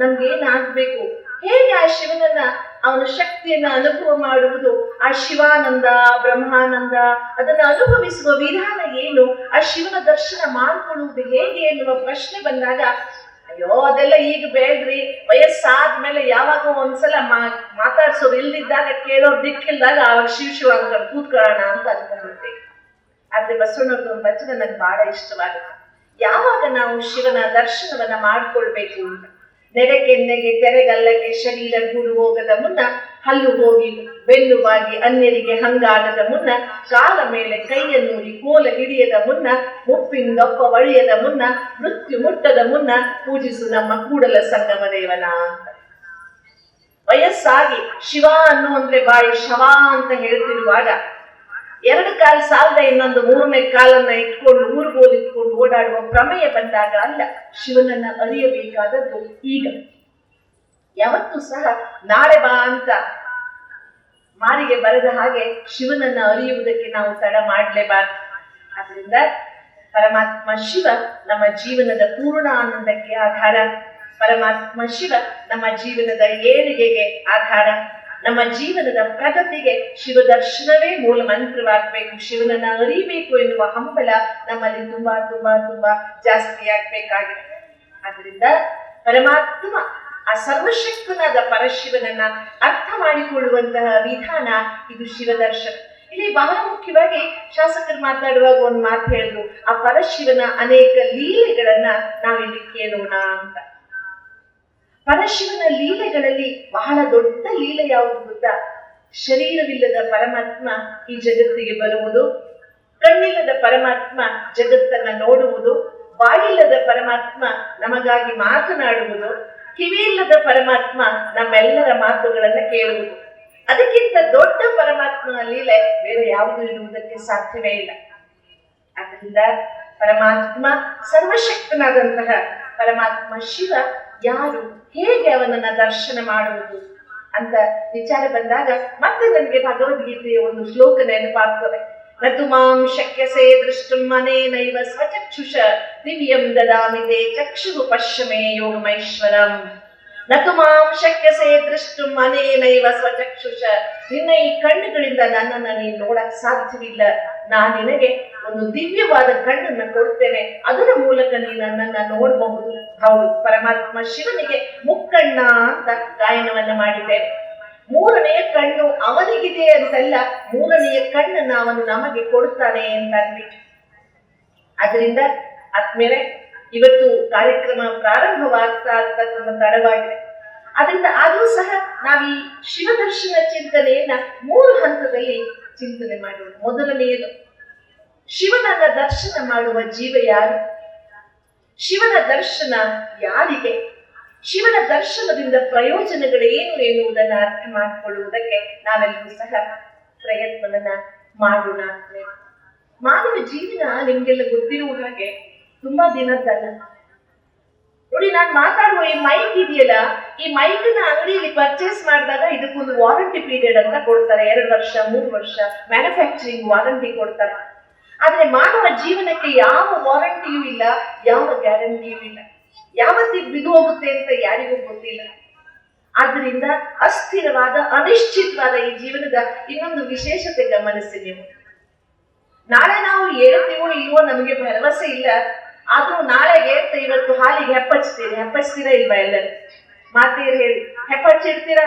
ನಮ್ಗೆ ಏನಾಗ್ಬೇಕು, ಹೇಗೆ ಆ ಶಿವನನ್ನ, ಅವನ ಶಕ್ತಿಯನ್ನ ಅನುಭವ ಮಾಡುವುದು, ಆ ಶಿವಾನಂದ ಬ್ರಹ್ಮಾನಂದ ಅದನ್ನ ಅನುಭವಿಸುವ ವಿಧಾನ ಏನು, ಆ ಶಿವನ ದರ್ಶನ ಮಾಡ್ಕೊಳ್ಳುವುದು ಹೇಗೆ ಎನ್ನುವ ಪ್ರಶ್ನೆ ಬಂದಾಗ, ಅಯ್ಯೋ ಅದೆಲ್ಲ ಈಗ ಬೇಡ್ರಿ, ವಯಸ್ಸಾದ್ಮೇಲೆ ಯಾವಾಗ ಒಂದ್ಸಲ ಮಾತಾಡ್ಸೋರು ಇಲ್ದಿದ್ದಾಗ, ಕೇಳೋರು ದಿಕ್ಕಿಲ್ದಾಗ ಅವಾಗ ಶಿವ ಅಂತ ಕೂತ್ಕೊಳ್ಳೋಣ ಅಂತ ಅನ್ಕೊಂಡ್ಬಿಡ್ತೀವಿ. ಆದ್ರೆ ಬಸವಣ್ಣವ್ರದ್ದು ಒಂದು ವಚನ ನಂಗೆ ಬಹಳ ಇಷ್ಟವಾಗುತ್ತೆ. ಯಾವಾಗ ನಾವು ಶಿವನ ದರ್ಶನವನ್ನ ಮಾಡ್ಕೊಳ್ಬೇಕು ಅಂತ, ನೆರೆಕೆನ್ನೆಗೆ ತೆರೆಗಲ್ಲಗೆ ಶರೀರ ಗೂಡು ಹೋಗದ ಮುನ್ನ, ಹಲ್ಲು ಹೋಗಿ ಬೆನ್ನು ಬಾಗಿ ಅನ್ಯರಿಗೆ ಹಂಗಾಗದ ಮುನ್ನ, ಕಾಲ ಮೇಲೆ ಕೈಯ ನೂರಿ ಕೋಲ ಹಿಡಿಯದ ಮುನ್ನ, ಮುಪ್ಪಿಂದೊಪ್ಪ ಒಳಿಯದ ಮುನ್ನ, ಮೃತ್ಯು ಮುಟ್ಟದ ಮುನ್ನ, ಪೂಜಿಸು ನಮ್ಮ ಕೂಡಲ ಸಂಗಮ ದೇವನ ಅಂತ. ವಯಸ್ಸಾಗಿ ಶಿವ ಅನ್ನೋ ಅಂದ್ರೆ ಬಾಯಿ ಶವ ಅಂತ ಹೇಳ್ತಿರುವಾಗ, 2 ಕಾಲು ಸಾಲದ ಇನ್ನೊಂದು 3ನೇ ಕಾಲನ್ನ ಇಟ್ಕೊಂಡು ಊರುಗೋಲಿಟ್ಕೊಂಡು ಓಡಾಡುವ ಪ್ರಮೇಯ ಬಂದಾಗ ಅಲ್ಲ, ಶಿವನನ್ನ ಅರಿಯಬೇಕಾದದ್ದು ಈಗ. ಯಾವತ್ತೂ ಸಹ ನಾಳೆ ಬಾ ಅಂತ ಮಾರಿಗೆ ಬರದ ಹಾಗೆ ಶಿವನನ್ನ ಅರಿಯುವುದಕ್ಕೆ ನಾವು ತಡ ಮಾಡಲೇಬಾರದು. ಆದ್ರಿಂದ ಪರಮಾತ್ಮ ಶಿವ ನಮ್ಮ ಜೀವನದ ಪೂರ್ಣ ಆನಂದಕ್ಕೆ ಆಧಾರ. ಪರಮಾತ್ಮ ಶಿವ ನಮ್ಮ ಜೀವನದ ಏಳಿಗೆಗೆ ಆಧಾರ. ನಮ್ಮ ಜೀವನದ ಪ್ರಗತಿಗೆ ಶಿವ ದರ್ಶನವೇ ಮೂಲ ಮಂತ್ರವಾಗಬೇಕು. ಶಿವನನ್ನ ಅರಿಬೇಕು ಎನ್ನುವ ಹಂಬಲ ನಮ್ಮಲ್ಲಿ ತುಂಬಾ ತುಂಬಾ ತುಂಬಾ ಜಾಸ್ತಿ ಆಗ್ಬೇಕಾಗಿದೆ. ಆದ್ರಿಂದ ಪರಮಾತ್ಮ ಆ ಸರ್ವಶಕ್ತನಾದ ಪರಶಿವನನ್ನ ಅರ್ಥ ಮಾಡಿಕೊಳ್ಳುವಂತಹ ವಿಧಾನ ಇದು ಶಿವದರ್ಶನ. ಇಲ್ಲಿ ಬಹಳ ಮುಖ್ಯವಾಗಿ ಶಾಸಕರು ಮಾತಾಡುವಾಗ ಒಂದು ಮಾತು ಹೇಳಿದ್ರು, ಆ ಪರಶಿವನ ಅನೇಕ ಲೀಲೆಗಳನ್ನ ನಾವಿಲ್ಲಿ ಕೇಳೋಣ ಅಂತ. ಪರಶಿವನ ಲೀಲೆಗಳಲ್ಲಿ ಬಹಳ ದೊಡ್ಡ ಲೀಲೆ ಯಾವುದು ಗೊತ್ತಾ? ಶರೀರವಿಲ್ಲದ ಪರಮಾತ್ಮ ಈ ಜಗತ್ತಿಗೆ ಬರುವುದು, ಕಣ್ಣಿಲ್ಲದ ಪರಮಾತ್ಮ ಜಗತ್ತನ್ನ ನೋಡುವುದು, ಬಾಯಿಲ್ಲದ ಪರಮಾತ್ಮ ನಮಗಾಗಿ ಮಾತನಾಡುವುದು, ಕಿವಿಯಿಲ್ಲದ ಪರಮಾತ್ಮ ನಮ್ಮೆಲ್ಲರ ಮಾತುಗಳನ್ನ ಕೇಳುವುದು. ಅದಕ್ಕಿಂತ ದೊಡ್ಡ ಪರಮಾತ್ಮ ಲೀಲೆ ಬೇರೆ ಯಾವುದು ಇರುವುದಕ್ಕೆ ಸಾಧ್ಯವೇ ಇಲ್ಲ. ಅದರಿಂದ ಪರಮಾತ್ಮ ಸರ್ವಶಕ್ತನಾದಂತಹ ಪರಮಾತ್ಮ ಶಿವ ಯಾರು, ಹೇಗೆ ಅವನನ್ನ ದರ್ಶನ ಮಾಡುವುದು ಅಂತ ವಿಚಾರ ಬಂದಾಗ ಮತ್ತೆ ನನಗೆ ಭಗವದ್ಗೀತೆಯ ಒಂದು ಶ್ಲೋಕ ನೆನಪಾಗ್ತದೆ. ನತು ಮಾಂ ಶಕ್ಯಸೇ ದೃಷ್ಟುಂ ಅನೇನೈವ ಸ್ವಚಕ್ಷುಷ ದಿವ್ಯಂ ದದಾಮಿ ತೇ ಚಕ್ಷುಃ ಪಶ್ಯಮೇ ಯೋಗಮೈಶ್ವರಂ. ನತು ಮಾಂ ಶಕ್ಯಸೇ ದೃಷ್ಟುಂ ಅನೇನೈವ ಸ್ವಚಕ್ಷುಷ, ನಿನ್ನ ಈ ಕಣ್ಣುಗಳಿಂದ ನನ್ನನ್ನ ನೀನು ನೋಡಕ್ ಸಾಧ್ಯವಿಲ್ಲ. ನಾನು ನಿನಗೆ ಒಂದು ದಿವ್ಯವಾದ ಕಣ್ಣನ್ನ ಕೊಡ್ತೇನೆ, ಅದರ ಮೂಲಕ ನೀನು ನನ್ನನ್ನ ನೋಡಬಹುದು. ಹೌದು, ಪರಮಾತ್ಮ ಶಿವನಿಗೆ ಮುಕ್ಕಣ್ಣ ಅಂತ ಗಾಯನವನ್ನ ಮಾಡಿದ್ದೇನೆ. 3ನೆಯ ಕಣ್ಣು ಅವನಿಗಿದೆ ಅಂತಲ್ಲ, 3ನೆಯ ಕಣ್ಣನ್ನ ಅವನು ನಮಗೆ ಕೊಡ್ತಾನೆ ಅಂತ ಅಂದ್ಬಿಟ್ಟು. ಅದರಿಂದ ಆದ್ಮೇಲೆ ಇವತ್ತು ಕಾರ್ಯಕ್ರಮ ಪ್ರಾರಂಭವಾಗ್ತಾ ತುಂಬಾ ತಡವಾಗಿದೆ. ಅದರಿಂದ ಆದ್ರೂ ಸಹ ನಾವು ಈ ಶಿವದರ್ಶನ ಚಿಂತನೆಯನ್ನ 3 ಹಂತದಲ್ಲಿ ಚಿಂತನೆ ಮಾಡೋಣ. ಮೊದಲನೆಯದು, ಶಿವನನ್ನ ದರ್ಶನ ಮಾಡುವ ಜೀವ ಯಾರು? ಶಿವನ ದರ್ಶನ ಯಾರಿಗೆ? ಶಿವನ ದರ್ಶನದಿಂದ ಪ್ರಯೋಜನಗಳೇನು ಎನ್ನುವುದನ್ನ ಅರ್ಥ ಮಾಡಿಕೊಳ್ಳುವುದಕ್ಕೆ ನಾವೆಲ್ಲರೂ ಸಹ ಪ್ರಯತ್ನವನ್ನ ಮಾಡೋಣ. ಮಾನವ ಜೀವನ ನಿಮ್ಗೆಲ್ಲ ಗೊತ್ತಿರುವ ಹಾಗೆ ತುಂಬಾ ದಿನದ್ದಲ್ಲ. ನೋಡಿ, ನಾನು ಮಾತಾಡುವ ಈ ಮೈಕ್ ಇದೆಯಲ್ಲ, ಈ ಮೈಕ್ನ ಅಂಗಡಿಯಲ್ಲಿ ಪರ್ಚೇಸ್ ಮಾಡಿದಾಗ ಇದಕ್ಕೊಂದು ವಾರಂಟಿ ಪೀರಿಯಡ್ ಅಂತ ಕೊಡ್ತಾರೆ. 2 ವರ್ಷ 3 ವರ್ಷ ಮ್ಯಾನುಫ್ಯಾಕ್ಚರಿಂಗ್ ವಾರಂಟಿ ಕೊಡ್ತಾರೆ. ಆದ್ರೆ ಮಾನವ ಜೀವನಕ್ಕೆ ಯಾವ ವಾರಂಟಿಯೂ ಇಲ್ಲ, ಯಾವ ಗ್ಯಾರಂಟಿಯೂ ಇಲ್ಲ. ಯಾವತ್ತಿಗೆ ಬಿದ್ದು ಹೋಗುತ್ತೆ ಅಂತ ಯಾರಿಗೂ ಗೊತ್ತಿಲ್ಲ. ಆದ್ರಿಂದ ಅಸ್ಥಿರವಾದ ಅನಿಶ್ಚಿತವಾದ ಈ ಜೀವನದ ಇನ್ನೊಂದು ವಿಶೇಷತೆ ಗಮನಿಸಿ ನೀವು. ನಾಳೆ ನಾವು ಏಳ್ತೀವೋ ಇಲ್ವೋ ನಮಗೆ ಭರವಸೆ ಇಲ್ಲ. ಆದ್ರೂ ನಾಳೆಗೆ ಇವತ್ತು ಹಾಲಿಗೆ ಹೆಪ್ಪಚ್ತೀರಾ ಇಲ್ವಾ? ಎಲ್ಲರೂ ಮಾತೆಯರು ಹೇಳಿ ಹೆಪ್ಪಚ್ಚಿರ್ತೀರಾ?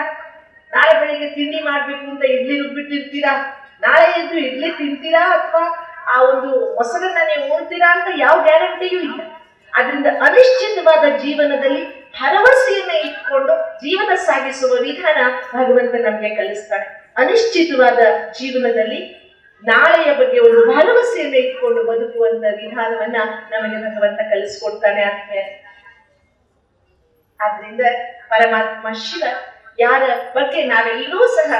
ನಾಳೆ ಬೆಳಿಗ್ಗೆ ತಿಂಡಿ ಮಾಡ್ಬೇಕು ಅಂತ ಇಡ್ಲಿ ರುಬ್ಬಿಟ್ಟಿರ್ತೀರಾ? ನಾಳೆ ಎದ್ದು ಇಡ್ಲಿ ತಿಂತೀರಾ ಅಥವಾ ಆ ಒಂದು ಮೊಸರನ್ನ ನೀವು ಉಣ್ತೀರಾ ಅಂತ ಯಾವ ಗ್ಯಾರಂಟಿಯೂ ಇಲ್ಲ. ಅದರಿಂದ ಅನಿಶ್ಚಿತವಾದ ಜೀವನದಲ್ಲಿ ಭರವಸೆಯನ್ನ ಇಟ್ಕೊಂಡು ಜೀವನ ಸಾಗಿಸುವ ವಿಧಾನ ಭಗವಂತ ನಮ್ಗೆ ಕಲಿಸ್ತಾನೆ. ಅನಿಶ್ಚಿತವಾದ ಜೀವನದಲ್ಲಿ ನಾಳೆಯ ಬಗ್ಗೆ ಒಂದು ಭರವಸೆಯನ್ನ ಇಟ್ಕೊಂಡು ಬದುಕುವಂತ ವಿಧಾನವನ್ನ ನಮಗೆ ಭಗವಂತ ಕಲಿಸ್ಕೊಡ್ತಾನೆ ಆತ್ಮೀಯ. ಆದ್ರಿಂದ ಪರಮಾತ್ಮ ಶಿವ ಯಾರ ಬಗ್ಗೆ ನಾವೆಲ್ಲರೂ ಸಹ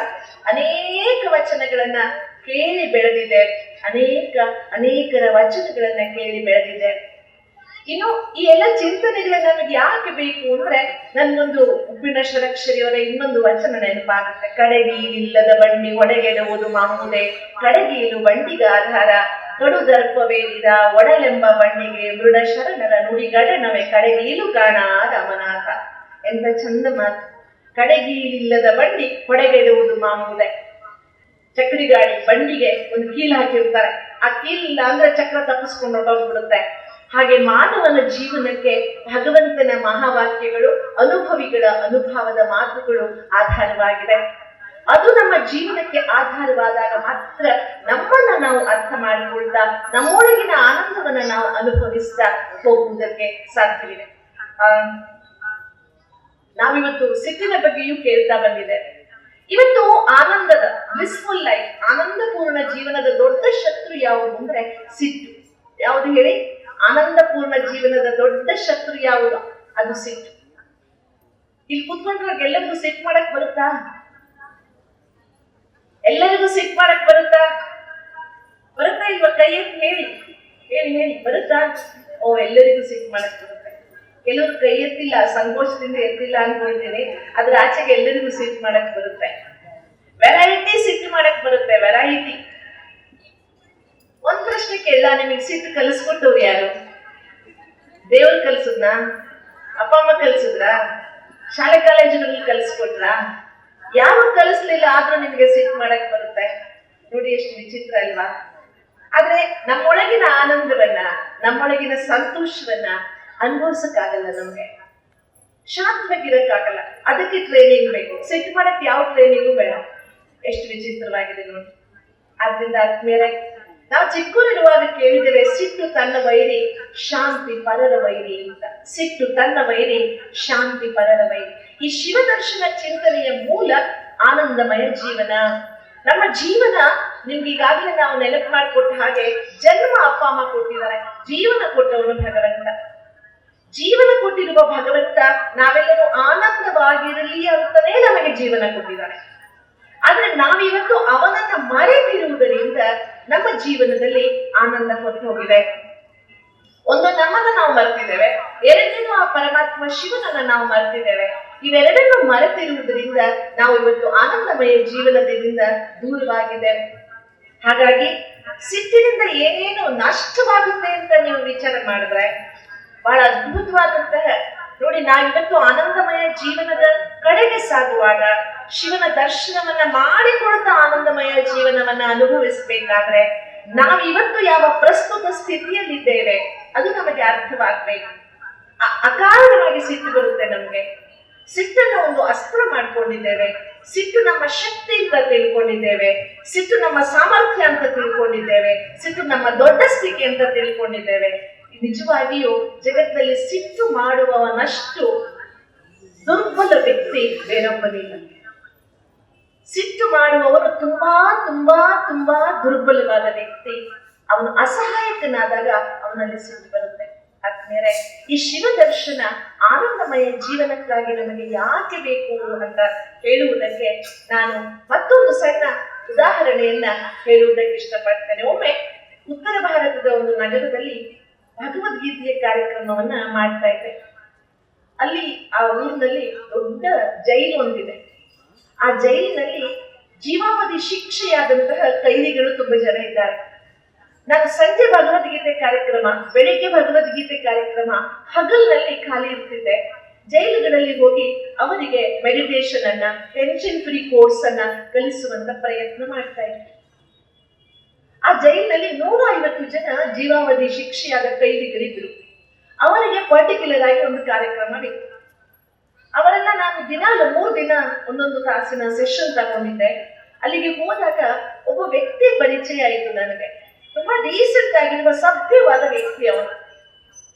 ಅನೇಕ ವಚನಗಳನ್ನ ಕೇಳಿ ಬೆಳೆದಿದೆ, ಅನೇಕರ ವಚನಗಳನ್ನ ಕೇಳಿ ಬೆಳೆದಿದೆ. ಇನ್ನು ಈ ಎಲ್ಲ ಚಿಂತನೆಗಳನ್ನ ನಮಗೆ ಯಾಕೆ ಬೇಕು ಅಂದ್ರೆ ನನ್ಗೊಂದು ಉಪ್ಪಿನ ಷಡಕ್ಷರಿಯವರ ಇನ್ನೊಂದು ವಚನ ನೆನಪಾಗುತ್ತೆ. ಕಡೆಗೀಲಿಲ್ಲದ ಬಂಡಿ ಹೊಡೆಗೆಡುವುದು ಮಾಮೂಲೆ, ಕಡೆಗೀಲು ಬಂಡಿಗ ಆಧಾರ, ಕಡುದರ್ಪವೇರಿದ ಒಡಲೆಂಬ ಬಂಡಿಗೆ ಮೃಡ ಶರಣರ ನುಡಿಗಡನವೇ ಕಡೆಗೀಲು ಕಾಣ ರಾಮನಾಥ. ಎಂತ ಚಂದ ಮಾತು. ಕಡೆಗೀಲಿಲ್ಲದ ಬಂಡಿ ಹೊಡೆಗೆಡುವುದು ಮಾಮೂಲೆ. ಚಕ್ರಿ ಗಾಡಿ ಬಂಡಿಗೆ ಒಂದು ಕೀಲ್ ಹಾಕಿರ್ತಾರೆ, ಆ ಕೀಲಿಲ್ಲ ಅಂದ್ರೆ ಚಕ್ರ ತಪ್ಪಿಸ್ಕೊಂಡು ಹೊರಟೋಗ್ಬಿಡುತ್ತೆ. ಹಾಗೆ ಮಾನವನ ಜೀವನಕ್ಕೆ ಭಗವಂತನ ಮಹಾವಾಕ್ಯಗಳು, ಅನುಭವಿಗಳ ಅನುಭವದ ಮಾತುಗಳು ಆಧಾರವಾಗಿದೆ. ಅದು ನಮ್ಮ ಜೀವನಕ್ಕೆ ಆಧಾರವಾದಾಗ ಮಾತ್ರ ನಮ್ಮನ್ನ ನಾವು ಅರ್ಥ ಮಾಡಿಕೊಳ್ತಾ ನಮ್ಮೊಳಗಿನ ಆನಂದವನ್ನ ನಾವು ಅನುಭವಿಸ್ತಾ ಹೋಗುವುದಕ್ಕೆ ಸಾಧ್ಯವಿದೆ. ನಾವಿವತ್ತು ಸಿಟ್ಟಿನ ಬಗ್ಗೆಯೂ ಕೇಳ್ತಾ ಬಂದಿದ್ದೇವೆ. ಇವತ್ತು ಆನಂದದ ಬ್ಲಿಸ್ಫುಲ್ ಲೈಫ್, ಆನಂದಪೂರ್ಣ ಜೀವನದ ದೊಡ್ಡ ಶತ್ರು ಯಾವುದು ಅಂದ್ರೆ ಸಿಟ್ಟು. ಯಾವುದು ಹೇಳಿ? ಆನಂದಪೂರ್ಣ ಜೀವನದ ದೊಡ್ಡ ಶತ್ರು ಯಾವುದು? ಅದು ಸಿಟ್ಟು. ಇಲ್ಲಿ ಕೂತ್ಕೊಂಡ್ರೆ ಎಲ್ಲರಿಗೂ ಸಿಟ್ಟು ಮಾಡಕ್ ಬರುತ್ತಾ? ಎಲ್ಲರಿಗೂ ಸಿಟ್ಟು ಮಾಡಕ್ ಬರುತ್ತಾ ಇಲ್ವಾ? ಕೈ ಎತ್ತಿ ಹೇಳಿ ಹೇಳಿ ಹೇಳಿ, ಬರುತ್ತಾ? ಓ, ಎಲ್ಲರಿಗೂ ಸಿಟ್ಟು ಮಾಡಕ್ ಬರುತ್ತೆ. ಕೆಲವರು ಕೈ ಎತ್ತಿಲ್ಲ, ಸಂಕೋಚದಿಂದ ಎತ್ತಿಲ್ಲ ಅನ್ಕೊಳ್ತೀನಿ. ಅದ್ರ ಆಚೆಗೆ ಎಲ್ಲರಿಗೂ ಸಿಟ್ಟು ಮಾಡಕ್ ಬರುತ್ತೆ. ವೆರೈಟಿ ಸಿಟ್ಟು ಮಾಡಕ್ ಬರುತ್ತೆ, ವೆರೈಟಿ. ಒಂದ್ ಪ್ರಶ್ನೆ ಕೇಳ, ನಿಮಗೆ ಸಿಟ್ಟು ಕಲಿಸ್ಕೊಟ್ಟವ್ರು ಯಾರು? ದೇವ್ರು ಕಲ್ಸುದ್ನ? ಅಪ್ಪ ಅಮ್ಮ ಕಲ್ಸಿದ್ರ? ಶಾಲೆ ಕಾಲೇಜುಗಳಲ್ಲಿ ಕಲಿಸ್ಕೊಟ್ರ? ಯಾರು ಕಲಿಸ್ಲಿಲ್ಲ ಆದ್ರೂ ನಿಮ್ಗೆ ಸಿಟ್ಟು ಮಾಡಕ್ ಬರುತ್ತೆ. ನೋಡಿ ಎಷ್ಟು ವಿಚಿತ್ರ ಅಲ್ವಾ? ಆದ್ರೆ ನಮ್ಮೊಳಗಿನ ಆನಂದವನ್ನ, ನಮ್ಮೊಳಗಿನ ಸಂತೋಷವನ್ನ ಅನುಭವಿಸಕ್ಕಾಗಲ್ಲ. ನಮ್ಗೆ ಶಾಂತವಾಗಿರಕ್ಕಾಗಲ್ಲ. ಅದಕ್ಕೆ ಟ್ರೈನಿಂಗ್ ಬೇಕು. ಸಿಟ್ಟು ಮಾಡಕ್ ಯಾವ ಟ್ರೈನಿಂಗು ಬೇಡ. ಎಷ್ಟು ವಿಚಿತ್ರವಾಗಿದೆ ನೋಡಿ. ಆದ್ರಿಂದ ಆದ್ಮೇಲೆ ನಾವು ಚಿಕ್ಕೂರಿರುವಾಗ ಕೇಳಿದ್ದೇವೆ, ಸಿಟ್ಟು ತನ್ನ ವೈರಿ ಶಾಂತಿ ಪರರ ವೈರಿ ಅಂತ. ಸಿಟ್ಟು ತನ್ನ ವೈರಿ ಶಾಂತಿ ಪರರ ವೈರಿ. ಈ ಶಿವದರ್ಶನ ಚಿಂತನೆಯ ಮೂಲ ಆನಂದಮಯ ಜೀವನ. ನಮ್ಮ ಜೀವನ ನಿಮ್ಗೆ ಈಗಾಗಲೇ ನಾವು ನೆನಪು ಮಾಡಿಕೊಟ್ಟ ಹಾಗೆ ಜನ್ಮ ಅಪ್ಪ ಅಮ್ಮ ಕೊಟ್ಟಿದ್ದಾರೆ, ಜೀವನ ಕೊಟ್ಟವನು ಭಗವಂತ. ಜೀವನ ಕೊಟ್ಟಿರುವ ಭಗವಂತ ನಾವೆಲ್ಲರೂ ಆನಂದವಾಗಿರಲಿ ಅಂತಾನೇ ನಮಗೆ ಜೀವನ ಕೊಟ್ಟಿದ್ದಾರೆ. ಆದ್ರೆ ನಾವಿವತ್ತು ಅವನನ್ನ ಮರೆತಿರುವುದರಿಂದ ನಮ್ಮ ಜೀವನದಲ್ಲಿ ಆನಂದ ಹೊತ್ತು ಹೋಗಿದೆ. ಒಂದು ನಮ್ಮನ್ನ ನಾವು ಮರೆತಿದ್ದೇವೆ, ಎರಡನೇದು ಆ ಪರಮಾತ್ಮ ಶಿವನನ್ನ ನಾವು ಮರೆತಿದ್ದೇವೆ. ಇವೆರಡನ್ನು ಮರೆತಿರುವುದರಿಂದ ನಾವು ಇವತ್ತು ಆನಂದಮಯ ಜೀವನದಿಂದ ದೂರವಾಗಿದ್ದೇವೆ. ಹಾಗಾಗಿ ಸಿಟ್ಟಿನಿಂದ ಏನೇನು ನಷ್ಟವಾಗುತ್ತೆ ಅಂತ ನೀವು ವಿಚಾರ ಮಾಡಿದ್ರೆ ಬಹಳ ಅದ್ಭುತವಾದಂತಹ ನೋಡಿ, ನಾವಿವತ್ತು ಆನಂದಮಯ ಜೀವನದ ಕಡೆಗೆ ಸಾಗುವಾಗ ಶಿವನ ದರ್ಶನವನ್ನ ಮಾಡಿಕೊಳ್ತಾ ಆನಂದಮಯ ಜೀವನವನ್ನ ಅನುಭವಿಸಬೇಕಾದ್ರೆ ನಾವಿವತ್ತು ಯಾವ ಪ್ರಸ್ತುತ ಸ್ಥಿತಿಯಲ್ಲಿದ್ದೇವೆ ಅದು ನಮಗೆ ಅರ್ಥವಾಗ್ಬೇಕು. ಅಕಾರಣವಾಗಿ ಸಿಟ್ಟು ಬರುತ್ತೆ ನಮ್ಗೆ. ಸಿಟ್ಟನ್ನು ಒಂದು ಅಸ್ತ್ರ ಮಾಡ್ಕೊಂಡಿದ್ದೇವೆ. ಸಿಟ್ಟು ನಮ್ಮ ಶಕ್ತಿ ಅಂತ ತಿಳ್ಕೊಂಡಿದ್ದೇವೆ. ಸಿಟ್ಟು ನಮ್ಮ ಸಾಮರ್ಥ್ಯ ಅಂತ ತಿಳ್ಕೊಂಡಿದ್ದೇವೆ. ಸಿಟ್ಟು ನಮ್ಮ ದೊಡ್ಡಸ್ತಿಕೆ ಅಂತ ತಿಳ್ಕೊಂಡಿದ್ದೇವೆ. ನಿಜವಾಗಿಯೂ ಜಗತ್ತಲ್ಲಿ ಸಿಟ್ಟು ಮಾಡುವವನಷ್ಟು ದುರ್ಬಲ ವ್ಯಕ್ತಿ ಬೇರೊಬ್ಬನಿಲ್ಲ. ಸಿಟ್ಟು ಮಾಡುವವನು ತುಂಬಾ ತುಂಬಾ ತುಂಬಾ ದುರ್ಬಲವಾದ ವ್ಯಕ್ತಿ. ಅವನು ಅಸಹಾಯಕನಾದಾಗ ಅವನಲ್ಲಿ ಸಿಟ್ಟು ಬರುತ್ತೆ. ಆದ್ಮೇಲೆ ಈ ಶಿವ ದರ್ಶನ ಆನಂದಮಯ ಜೀವನಕ್ಕಾಗಿ ನಮಗೆ ಯಾಕೆ ಬೇಕು ಅಂತ ಹೇಳುವುದಕ್ಕೆ ನಾನು ಮತ್ತೊಂದು ಸಣ್ಣ ಉದಾಹರಣೆಯನ್ನ ಹೇಳುವುದಕ್ಕೆ ಇಷ್ಟಪಡ್ತೇನೆ. ಒಮ್ಮೆ ಉತ್ತರ ಭಾರತದ ಒಂದು ನಗರದಲ್ಲಿ ಭಗವದ್ಗೀತೆಯ ಕಾರ್ಯಕ್ರಮವನ್ನ ಮಾಡ್ತಾ ಇದ್ದೆ. ಅಲ್ಲಿ ಆ ಊರಿನಲ್ಲಿ ದೊಡ್ಡ ಜೈಲು ಒಂದಿದೆ. ಆ ಜೈಲಿನಲ್ಲಿ ಜೀವಾವಧಿ ಶಿಕ್ಷೆಯಾದಂತಹ ಕೈದಿಗಳು ತುಂಬಾ ಜನ ಇದ್ದಾರೆ. ನಾನು ಸಂಜೆ ಭಗವದ್ಗೀತೆ ಕಾರ್ಯಕ್ರಮ, ಬೆಳಿಗ್ಗೆ ಭಗವದ್ಗೀತೆ ಕಾರ್ಯಕ್ರಮ, ಹಗಲಿನಲ್ಲಿ ಖಾಲಿ ಇರ್ತಿದ್ದೆ. ಜೈಲುಗಳಲ್ಲಿ ಹೋಗಿ ಅವರಿಗೆ ಮೆಡಿಟೇಷನ್ ಅನ್ನ, ಟೆನ್ಷನ್ ಫ್ರೀ ಕೋರ್ಸ್ ಅನ್ನ ಕಲಿಸುವಂತ ಪ್ರಯತ್ನ ಮಾಡ್ತಾ ಇದ್ದೆ. ಆ ಜೈಲಿನಲ್ಲಿ 150 ಜನ ಜೀವಾವಧಿ ಶಿಕ್ಷೆಯಾದ ಕೈದಿಗಳಿದ್ರು. ಅವರಿಗೆ ಪರ್ಟಿಕ್ಯುಲರ್ ಆಗಿ ಒಂದು ಕಾರ್ಯಕ್ರಮ ಇತ್ತು. ಅವರೆಲ್ಲ ನಾನು ದಿನಾಲು 3 ದಿನ ಒಂದೊಂದು ತಾಸಿನ ಸೆಷನ್ ತಗೊಂಡಿದ್ದೆ. ಅಲ್ಲಿಗೆ ಹೋದಾಗ ಒಬ್ಬ ವ್ಯಕ್ತಿ ಪರಿಚಯ ಆಯಿತು ನನಗೆ. ತುಂಬಾ ಡೀಸೆಂಟ್ ಆಗಿರುವ ಸಭ್ಯವಾದ ವ್ಯಕ್ತಿ ಅವನು,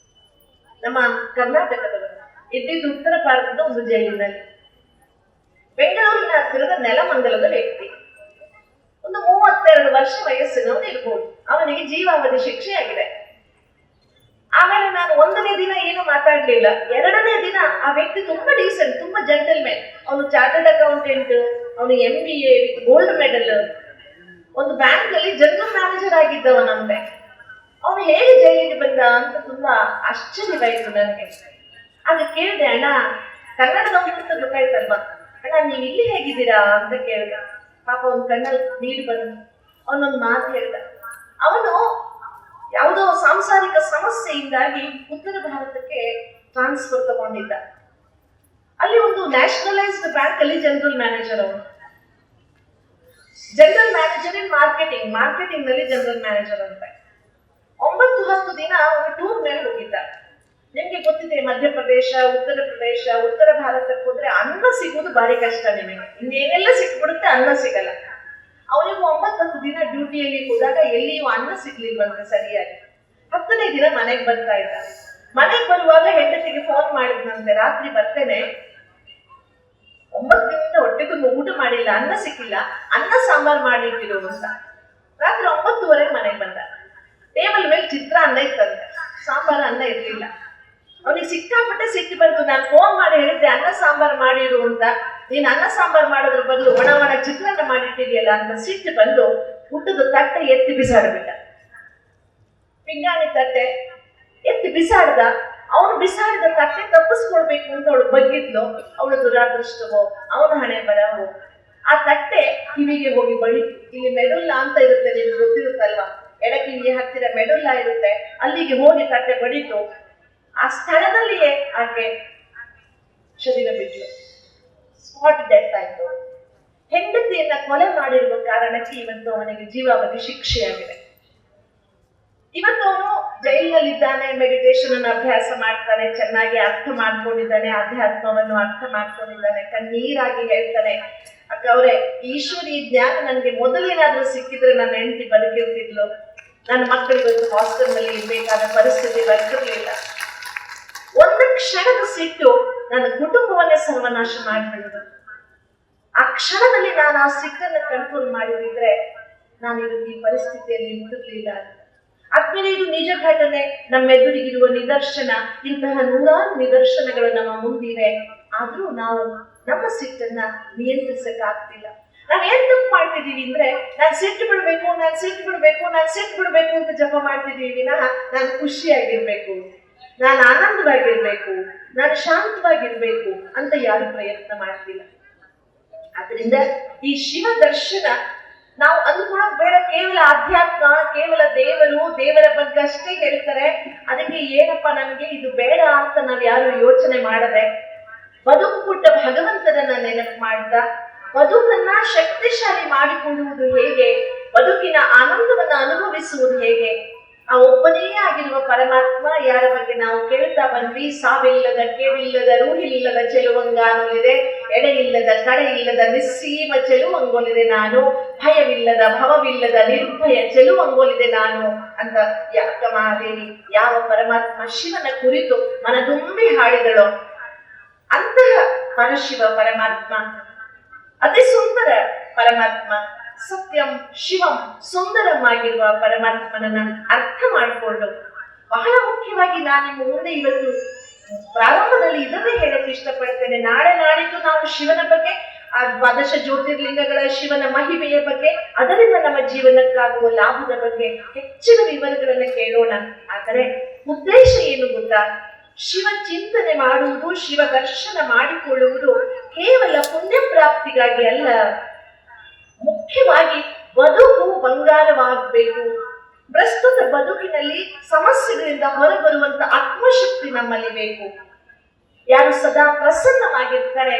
ನಮ್ಮ ಕರ್ನಾಟಕದವರು. ಇದ್ದಿದ್ದು ಉತ್ತರ ಭಾರತದ ಒಂದು ಜೈಲಿನಲ್ಲಿ. ಬೆಂಗಳೂರಿನ ಹತ್ತಿರದ ನೆಲಮಂಗಲದ ವ್ಯಕ್ತಿ, ಒಂದು 32 ವರ್ಷ ವಯಸ್ಸಿನವನು ಇರ್ಬೋದು. ಅವನಿಗೆ ಜೀವಾವಧಿ ಶಿಕ್ಷೆಯಾಗಿದೆ. ಆಮೇಲೆ ನಾನು 1ನೇ ದಿನ ಏನು ಮಾತಾಡ್ಲಿಲ್ಲ. 2ನೇ ದಿನ ಆ ವ್ಯಕ್ತಿ ತುಂಬಾ ಡೀಸೆಂಟ್, ತುಂಬಾ ಜೆಂಟಲ್ಮೆನ್. ಅವನು ಚಾರ್ಟರ್ಡ್ ಅಕೌಂಟೆಂಟ್, ಅವನು MBA ವಿತ್ ಗೋಲ್ಡ್ ಮೆಡಲ್, ಒಂದು ಬ್ಯಾಂಕ್ ಅಲ್ಲಿ ಜನರಲ್ ಮ್ಯಾನೇಜರ್ ಆಗಿದ್ದವನಂತೆ. ಅವನು ಹೇಗೆ ಜೈಲಿಗೆ ಬಂದ ಅಂತ ತುಂಬಾ ಆಶ್ಚರ್ಯವಾಯಿತು ನನಗೆ. ಆಗ ಕೇಳಿದೆ, ಅಣ್ಣ ಕನ್ನಡದವನು ಅಂತ ಗೊತ್ತಾಯ್ತಲ್ವಾ, ಅಣ್ಣ ನೀವು ಇಲ್ಲಿ ಹೇಗಿದ್ದೀರಾ ಅಂತ ಕೇಳಿದೆ. ಪಾಪ ಅವನ ಕಣ್ಣಲ್ಲಿ ನೀರು ಬಂದು ಅವನೊಂದು ಮಾತು ಹೇಳಿದ. ಅವನು ಯಾವುದೋ ಸಾಂಸಾರಿಕ ಸಮಸ್ಯೆಯಿಂದಾಗಿ ಉತ್ತರ ಭಾರತಕ್ಕೆ ಟ್ರಾನ್ಸ್ಫರ್ ತಗೊಂಡಿದ್ದ. ಅಲ್ಲಿ ಒಂದು ನ್ಯಾಷನಲೈಸ್ಡ್ ಬ್ಯಾಂಕ್ ಅಲ್ಲಿ ಜನರಲ್ ಮ್ಯಾನೇಜರ್, ಅವನು ಜನರಲ್ ಮ್ಯಾನೇಜರ್ ಇನ್ ಮಾರ್ಕೆಟಿಂಗ್ ನಲ್ಲಿ ಜನರಲ್ ಮ್ಯಾನೇಜರ್ ಅಂತ. 9-10 ದಿನ ಅವನು ಟೂರ್ ಮೇಲೆ ಹೋಗಿದ್ದ. ನಿಮ್ಗೆ ಗೊತ್ತಿದೆ, ಮಧ್ಯಪ್ರದೇಶ, ಉತ್ತರ ಪ್ರದೇಶ, ಉತ್ತರ ಭಾರತಕ್ಕೆ ಹೋದ್ರೆ ಅನ್ನ ಸಿಗೋದು ಭಾರಿ ಕಷ್ಟ. ನಿಮಗೆ ಇನ್ನೇನೆಲ್ಲ ಸಿಕ್ಬಿಡುತ್ತೆ, ಅನ್ನ ಸಿಗಲ್ಲ. ಅವನಿಗೂ 9-10 ದಿನ ಡ್ಯೂಟಿಯಲ್ಲಿ ಹೋದಾಗ ಎಲ್ಲಿಯೂ ಅನ್ನ ಸಿಗ್ಲಿಲ್ವಂದ್ರೆ ಸರಿಯಾಗಿ. 10ನೇ ದಿನ ಮನೆಗೆ ಬರ್ತಾ ಇದ್ದ. ಮನೆಗೆ ಬರುವಾಗ ಹೆಂಡತಿಗೆ ಫೋನ್ ಮಾಡಿದ್ನಂತೆ, ರಾತ್ರಿ ಬರ್ತೇನೆ, 9 ದಿನದಿಂದ ಹೊಟ್ಟೆ ತುಂಬ ಊಟ ಮಾಡಿಲ್ಲ, ಅನ್ನ ಸಿಕ್ಕಿಲ್ಲ, ಅನ್ನ ಸಾಂಬಾರ್ ಮಾಡಿಟ್ಟಿರು ಅಂತ. ರಾತ್ರಿ 9:30 ಮನೆಗೆ ಬಂದ. ಟೇಬಲ್ ಮೇಲೆ ಚಿತ್ರಾನ್ನ ಇತ್ತಂತೆ, ಸಾಂಬಾರ ಅನ್ನ ಇರ್ಲಿಲ್ಲ. ಅವನಿಗೆ ಸಿಕ್ಕಾಪಟ್ಟೆ ಸಿಟ್ಟು ಬಂತು. ನಾನು ಫೋನ್ ಮಾಡಿ ಹೇಳಿದ್ದೆ ಅನ್ನ ಸಾಂಬಾರ್ ಮಾಡಿರು ಅಂತ, ನೀನ್ ಅನ್ನ ಸಾಂಬಾರ್ ಮಾಡೋದ್ರ ಬದಲು ಒಣ ಚಿತ್ರಾನ್ನ ಮಾಡಿಟ್ಟಿದೆಯಲ್ಲ ಅಂತ ಸಿಟ್ಟು ಬಂದು ಊಟದ ತಟ್ಟೆ ಎತ್ತಿ ಬಿಸಾಡ್ಬಿಟ್ಟ. ಪಿಂಗಾಣಿ ತಟ್ಟೆ ಎತ್ತಿ ಬಿಸಾಡ್ದ. ಅವನು ಬಿಸಾಡಿದ ತಟ್ಟೆ ತಪ್ಪಿಸ್ಕೊಳ್ಬೇಕು ಅಂತ ಅವಳು ಬಗ್ಗಿದ್ಲು. ಅವಳು ದುರಾದೃಷ್ಟವೋ ಅವನ ಹಣೆ ಬರವೋ, ಆ ತಟ್ಟೆ ಕಿವಿಗೆ ಹೋಗಿ ಬಡಿತು. ಇಲ್ಲಿ ಮೆಡುಲ್ಲಾ ಅಂತ ಇರುತ್ತೆ, ನಿಮ್ಗೆ ಗೊತ್ತಿರುತ್ತಲ್ವಾ, ಎಡಕಿವಿಗೆ ಹತ್ತಿರ ಮೆಡುಲ್ಲಾ ಇರುತ್ತೆ, ಅಲ್ಲಿಗೆ ಹೋಗಿ ತಟ್ಟೆ ಬಡಿತು. ಆ ಸ್ಥಳದಲ್ಲಿಯೇ ಆಕೆ ಶರೀರ ಬಿಟ್ಲು. ಸ್ಪಾಟ್ ಡೆತ್ ಆಯ್ತು. ಹೆಂಡತಿಯನ್ನ ಕೊಲೆ ಮಾಡಿರುವ ಕಾರಣಕ್ಕೆ ಇವತ್ತು ಅವನಿಗೆ ಜೀವಾವಧಿ ಶಿಕ್ಷೆಯಾಗಿದೆ. ಇವತ್ತು ಅವನು ಜೈಲಿನಲ್ಲಿದ್ದಾನೆ, ಮೆಡಿಟೇಷನ್ ಅನ್ನು ಅಭ್ಯಾಸ ಮಾಡ್ತಾನೆ, ಚೆನ್ನಾಗಿ ಅರ್ಥ ಮಾಡ್ಕೊಂಡಿದ್ದಾನೆ, ಅಧ್ಯಾತ್ಮವನ್ನು ಅರ್ಥ ಮಾಡ್ಕೊಂಡಿದ್ದಾನೆ. ಕಣ್ಣೀರಾಗಿ ಹೇಳ್ತಾನೆ, ಅಕ್ಕ ಅವರೇ, ಈಶ್ವರಿ ಜ್ಞಾನ ನನಗೆ ಮೊದಲೇನಾದ್ರೂ ಸಿಕ್ಕಿದ್ರೆ ನನ್ನ ಹೆಂಡತಿ ಬದುಕಿರ್ತಿದ್ಲು, ನನ್ನ ಮಕ್ಕಳಿಗೊಂದು ಹಾಸ್ಟೆಲ್ ನಲ್ಲಿ ಇರ್ಬೇಕಾದ ಪರಿಸ್ಥಿತಿ ಬರ್ತಿರ್ಲಿಲ್ಲ. ಒಂದು ಕ್ಷಣದ ಸಿಟ್ಟು ನನ್ನ ಕುಟುಂಬವನ್ನೇ ಸರ್ವನಾಶ ಮಾಡಿಬಿಡುದು. ಆ ಕ್ಷಣದಲ್ಲಿ ನಾನು ಆ ಸಿಟ್ಟನ್ನು ಕಂಟ್ರೋಲ್ ಮಾಡಿದ್ರೆ ನಾನು ಇವತ್ತು ಈ ಪರಿಸ್ಥಿತಿಯಲ್ಲಿ ಇರ್ತಿರ್ಲಿಲ್ಲ ಅಂತ. ಆದ್ಮೇಲೆ ಇದು ನಿಜ ಘಟನೆ, ನಮ್ಮೆದುರಿಗಿರುವ ನಿದರ್ಶನ. ಇಂತಹ 100 ನಿದರ್ಶನಗಳು ನಮ್ಮ ಮುಂದಿವೆ. ಆದ್ರೂ ನಾವು ನಮ್ಮ ಸಿಟ್ಟನ್ನ ನಿಯಂತ್ರಿಸಕ್ಕಾಗ್ತಿಲ್ಲ. ನಾವ್ ಏನ್ ತಪ್ಪು ಮಾಡ್ತಿದೀವಿ ಅಂದ್ರೆ, ನಾನು ಸಿಟ್ಟು ಬಿಡ್ಬೇಕು ಅಂತ ಜಪ ಮಾಡ್ತಿದೀವಿ ವಿನಃ ನಾನು ಖುಷಿಯಾಗಿರ್ಬೇಕು, ನಾನು ಆನಂದವಾಗಿರ್ಬೇಕು, ನಾನು ಶಾಂತವಾಗಿರ್ಬೇಕು ಅಂತ ಯಾರು ಪ್ರಯತ್ನ ಮಾಡ್ತಿಲ್ಲ. ಆದ್ರಿಂದ ಈ ಶಿವ ದರ್ಶನ ನಾವು ಅಂದ್ಕೊಳ್ಳೋದು ಬೇಡ. ಕೇವಲ ಅಧ್ಯಾತ್ಮ, ಕೇವಲ ದೇವರ ಬಗ್ಗೆ ಅಷ್ಟೇ ಹೇಳ್ತಾರೆ. ಅದಕ್ಕೆ ಏನಪ್ಪ ನಮ್ಗೆ ಇದು ಬೇಡ ಅಂತ ನಾವ್ ಯಾರು ಯೋಚನೆ ಮಾಡದೆ, ಬದುಕು ಕೊಟ್ಟ ಭಗವಂತನನ್ನ ನೆನಪು ಮಾಡ್ತಾ ಬದುಕನ್ನ ಶಕ್ತಿಶಾಲಿ ಮಾಡಿಕೊಳ್ಳುವುದು ಹೇಗೆ, ಬದುಕಿನ ಆನಂದವನ್ನ ಅನುಭವಿಸುವುದು ಹೇಗೆ, ಆ ಒಬ್ಬನೇ ಆಗಿರುವ ಪರಮಾತ್ಮ ಯಾರ ಬಗ್ಗೆ ನಾವು ಕೇಳ್ತಾ ಬಂದ್ವಿ. ಸಾವಿಲ್ಲದ, ಕೇಳಿಲ್ಲದ, ರೂಹಿಲ್ಲದ ಚೆಲುವಂಗಾನೊಲಿದೆ, ಎಡೆಯಿಲ್ಲದ, ಕಡೆ ಇಲ್ಲದ, ನಿಸ್ಸೀಮ ಚೆಲುವಂಗೊಲಿದೆ ನಾನು, ಭಯವಿಲ್ಲದ, ಭವವಿಲ್ಲದ, ನಿರ್ಭಯ ಚೆಲುವಂಗೊಲಿದೆ ನಾನು ಅಂತ ಯಾಕ ಮಹಾದೇವಿ ಯಾವ ಪರಮಾತ್ಮ ಶಿವನ ಕುರಿತು ಮನದುಂಬಿ ಹಾಡಿದಳೋ ಅಂತಹ ಪರಶಿವ ಪರಮಾತ್ಮ, ಅತಿ ಸುಂದರ ಪರಮಾತ್ಮ, ಸತ್ಯಂ ಶಿವಂ ಸುಂದರಂ ಆಗಿರುವ ಪರಮಾತ್ಮನನ್ನ ಅರ್ಥ ಮಾಡಿಕೊಂಡು, ಬಹಳ ಮುಖ್ಯವಾಗಿ ನಾನು ನಿಮ್ಮ ಮುಂದೆ ಇವತ್ತು ಪ್ರಾರಂಭದಲ್ಲಿ ಇದನ್ನೇ ಹೇಳಕ್ಕೆ ಇಷ್ಟಪಡ್ತೇನೆ. ನಾಳೆ ನಾಡಿದ್ದು ನಾವು ಶಿವನ ಬಗ್ಗೆ, ಆ 12 ಜ್ಯೋತಿರ್ಲಿಂಗಗಳ ಶಿವನ ಮಹಿಮೆಯ ಬಗ್ಗೆ, ಅದರಿಂದ ನಮ್ಮ ಜೀವನಕ್ಕಾಗುವ ಲಾಭದ ಬಗ್ಗೆ ಹೆಚ್ಚಿನ ವಿವರಗಳನ್ನ ಕೇಳೋಣ. ಆದರೆ ಉದ್ದೇಶ ಏನು ಗೊತ್ತಾ? ಶಿವ ಚಿಂತನೆ ಮಾಡುವುದು, ಶಿವ ದರ್ಶನ ಮಾಡಿಕೊಳ್ಳುವುದು ಕೇವಲ ಪುಣ್ಯ ಪ್ರಾಪ್ತಿಗಾಗಿ ಅಲ್ಲ. ಮುಖ್ಯವಾಗಿ ಬದುಕು ಬಂಗಾರವಾಗಬೇಕು. ಪ್ರಸ್ತುತ ಬದುಕಿನಲ್ಲಿ ಸಮಸ್ಯೆಗಳಿಂದ ಹೊರಬರುವಂತ ಆತ್ಮಶಕ್ತಿ ನಮ್ಮಲ್ಲಿ ಬೇಕು. ಯಾರು ಸದಾ ಪ್ರಸನ್ನವಾಗಿರ್ತಾರೆ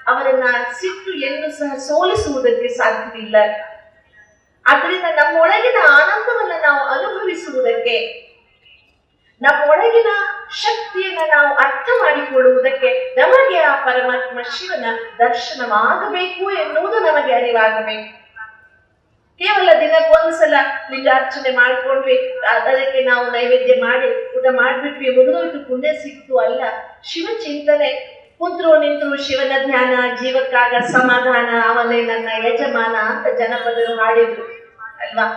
ಅವರನ್ನ ಸಿಟ್ಟು ಎಂದು ಸಹ ಸೋಲಿಸುವುದಕ್ಕೆ ಸಾಧ್ಯವಿಲ್ಲ. ಆದ್ರಿಂದ ನಮ್ಮೊಳಗಿನ ಆನಂದವನ್ನ ನಾವು ಅನುಭವಿಸುವುದಕ್ಕೆ, ನಮ್ಮೊಳಗಿನ ಶಕ್ತಿಯನ್ನ ನಾವು ಅರ್ಥ ಮಾಡಿಕೊಳ್ಳುವುದಕ್ಕೆ ನಮಗೆ ಆ ಪರಮಾತ್ಮ ಶಿವನ ದರ್ಶನವಾಗಬೇಕು ಎನ್ನುವುದು ನಮಗೆ ಅರಿವಾಗಬೇಕು. ಕೇವಲ ದಿನಕ್ಕೊಂದ್ಸಲ ಸಲ ಲಿಂಗಾರ್ಚನೆ ಮಾಡ್ಕೊಂಡ್ವಿ, ಅದಕ್ಕೆ ನಾವು ನೈವೇದ್ಯ ಮಾಡಿ ಊಟ ಮಾಡ್ಬಿಟ್ವಿ, ಮುಗಿದೋಯ್ತು, ಪುಣ್ಯ ಸಿಕ್ತು ಅಲ್ಲ. ಶಿವ ಚಿಂತನೆ, ಕುಂತ್ರು ನಿಂತರು ಶಿವನ ಧ್ಯಾನ, ಜೀವಕ್ಕಾಗ ಸಮಾಧಾನ, ಅವನೇ ನನ್ನ ಯಜಮಾನ ಅಂತ ಜನಪದರು ಹಾಡಿದ್ರು ಅಲ್ವಾ.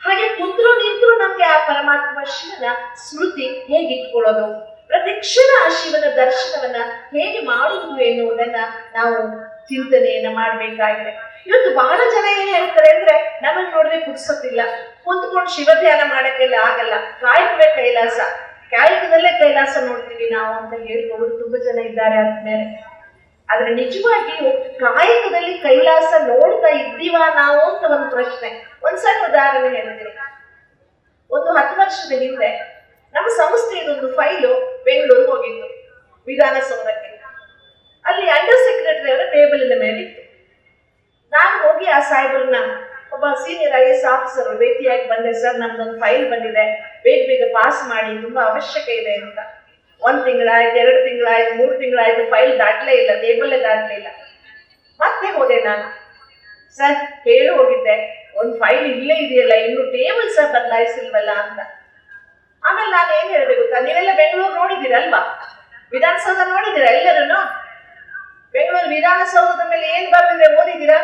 ಹಾಗೆ ಕುಂತ್ರು ನಿಂತರು ನಮ್ಗೆ ಆ ಪರಮಾತ್ಮ ಶಿವನ ಸ್ಮೃತಿ ಹೇಗಿಟ್ಕೊಳ್ಳೋದು, ಪ್ರತಿ ಕ್ಷಣ ಆ ಶಿವನ ದರ್ಶನವನ್ನ ಹೇಗೆ ಮಾಡುವುದು ಎನ್ನುವುದನ್ನ ನಾವು ಚಿಂತನೆಯನ್ನ ಮಾಡ್ಬೇಕಾಗಿದೆ. ಇವತ್ತು ಬಹಳ ಜನ ಏನ್ ಹೇಳ್ತಾರೆ ಅಂದ್ರೆ, ನಮಗ್ ನೋಡ್ರೆ ಪುಡ್ಸೋದಿಲ್ಲ, ಕುಂತ್ಕೊಂಡು ಶಿವ ಧ್ಯಾನ ಮಾಡಕ್ಕೆಲ್ಲ ಆಗಲ್ಲ, ಕಾಯಕವೇ ಕೈಲಾಸ, ಕಾಯಕದಲ್ಲೇ ಕೈಲಾಸ ನೋಡ್ತೀವಿ ನಾವು ಅಂತ ಹೇಳುವವರು ತುಂಬಾ ಜನ ಇದ್ದಾರೆ ಆದ್ಮೇಲೆ. ಆದ್ರೆ ನಿಜವಾಗಿಯೂ ಕಾಯಕದಲ್ಲಿ ಕೈಲಾಸ ನೋಡ್ತಾ ಇದ್ದೀವಾ ನಾವು ಅಂತ ಒಂದು ಪ್ರಶ್ನೆ. ಒಂದ್ ಸಣ್ಣ ಉದಾಹರಣೆ ಹೇಳ್ತೀನಿ. ಒಂದು 10 ವರ್ಷದ ಹಿಂದೆ ನಮ್ಮ ಸಂಸ್ಥೆಯದೊಂದು ಫೈಲು ಬೆಂಗಳೂರು ಹೋಗಿತ್ತು, ವಿಧಾನಸೌಧಕ್ಕೆ. ಅಲ್ಲಿ ಅಂಡರ್ ಸೆಕ್ರೆಟರಿ ಅವರ ಟೇಬಲಿನ ಮೇಲೆ ಇತ್ತು. ನಾನು ಹೋಗಿ ಆ ಸಾಹೇಬ್ರನ್ನ, ಒಬ್ಬ ಸೀನಿಯರ್ IAS ಆಫೀಸರ್ ಭೇಟಿಯಾಗಿ ಬಂದೆ. ಸರ್, ನಮ್ದೊಂದು ಫೈಲ್ ಬಂದಿದೆ, ಬೇಗ ಬೇಗ ಪಾಸ್ ಮಾಡಿ, ತುಂಬಾ ಅವಶ್ಯಕ ಇದೆ ಅಂತ. 1 ತಿಂಗಳಾಯ್ತು, 2 ತಿಂಗಳಾಯ್ತು, 3 ತಿಂಗಳಾಯ್ತು, ಫೈಲ್ ದಾಟ್ಲೇ ಇಲ್ಲ, ಟೇಬಲ್ಲೇ ದಾಟ್ಲೇ ಇಲ್ಲ. ಮತ್ತೆ ಹೋದೆ ನಾನು, ಸರ್ ಹೇಳಿ ಹೋಗಿದ್ದೆ, ಒಂದು ಫೈಲ್ ಇಲ್ಲೇ ಇದೆಯಲ್ಲ, ಇನ್ನು ಟೇಬಲ್ ಸಹ ಬದಲಾಯಿಸಿಲ್ವಲ್ಲ ಅಂತ. ಆಮೇಲೆ ನಾನು ಏನ್ ಹೇಳ್ಬೇಕು ಗೊತ್ತಾ, ನೀವೆಲ್ಲ ಬೆಂಗಳೂರು ನೋಡಿದ್ದೀರಲ್ವಾ, ವಿಧಾನಸೌಧ ನೋಡಿದ್ದೀರಾ ಎಲ್ಲರೂ? ಬೆಂಗಳೂರು ವಿಧಾನಸೌಧದ ಮೇಲೆ ಏನ್ ಬರ್ದಿದೆ ಓದಿದ್ದೀರಾ?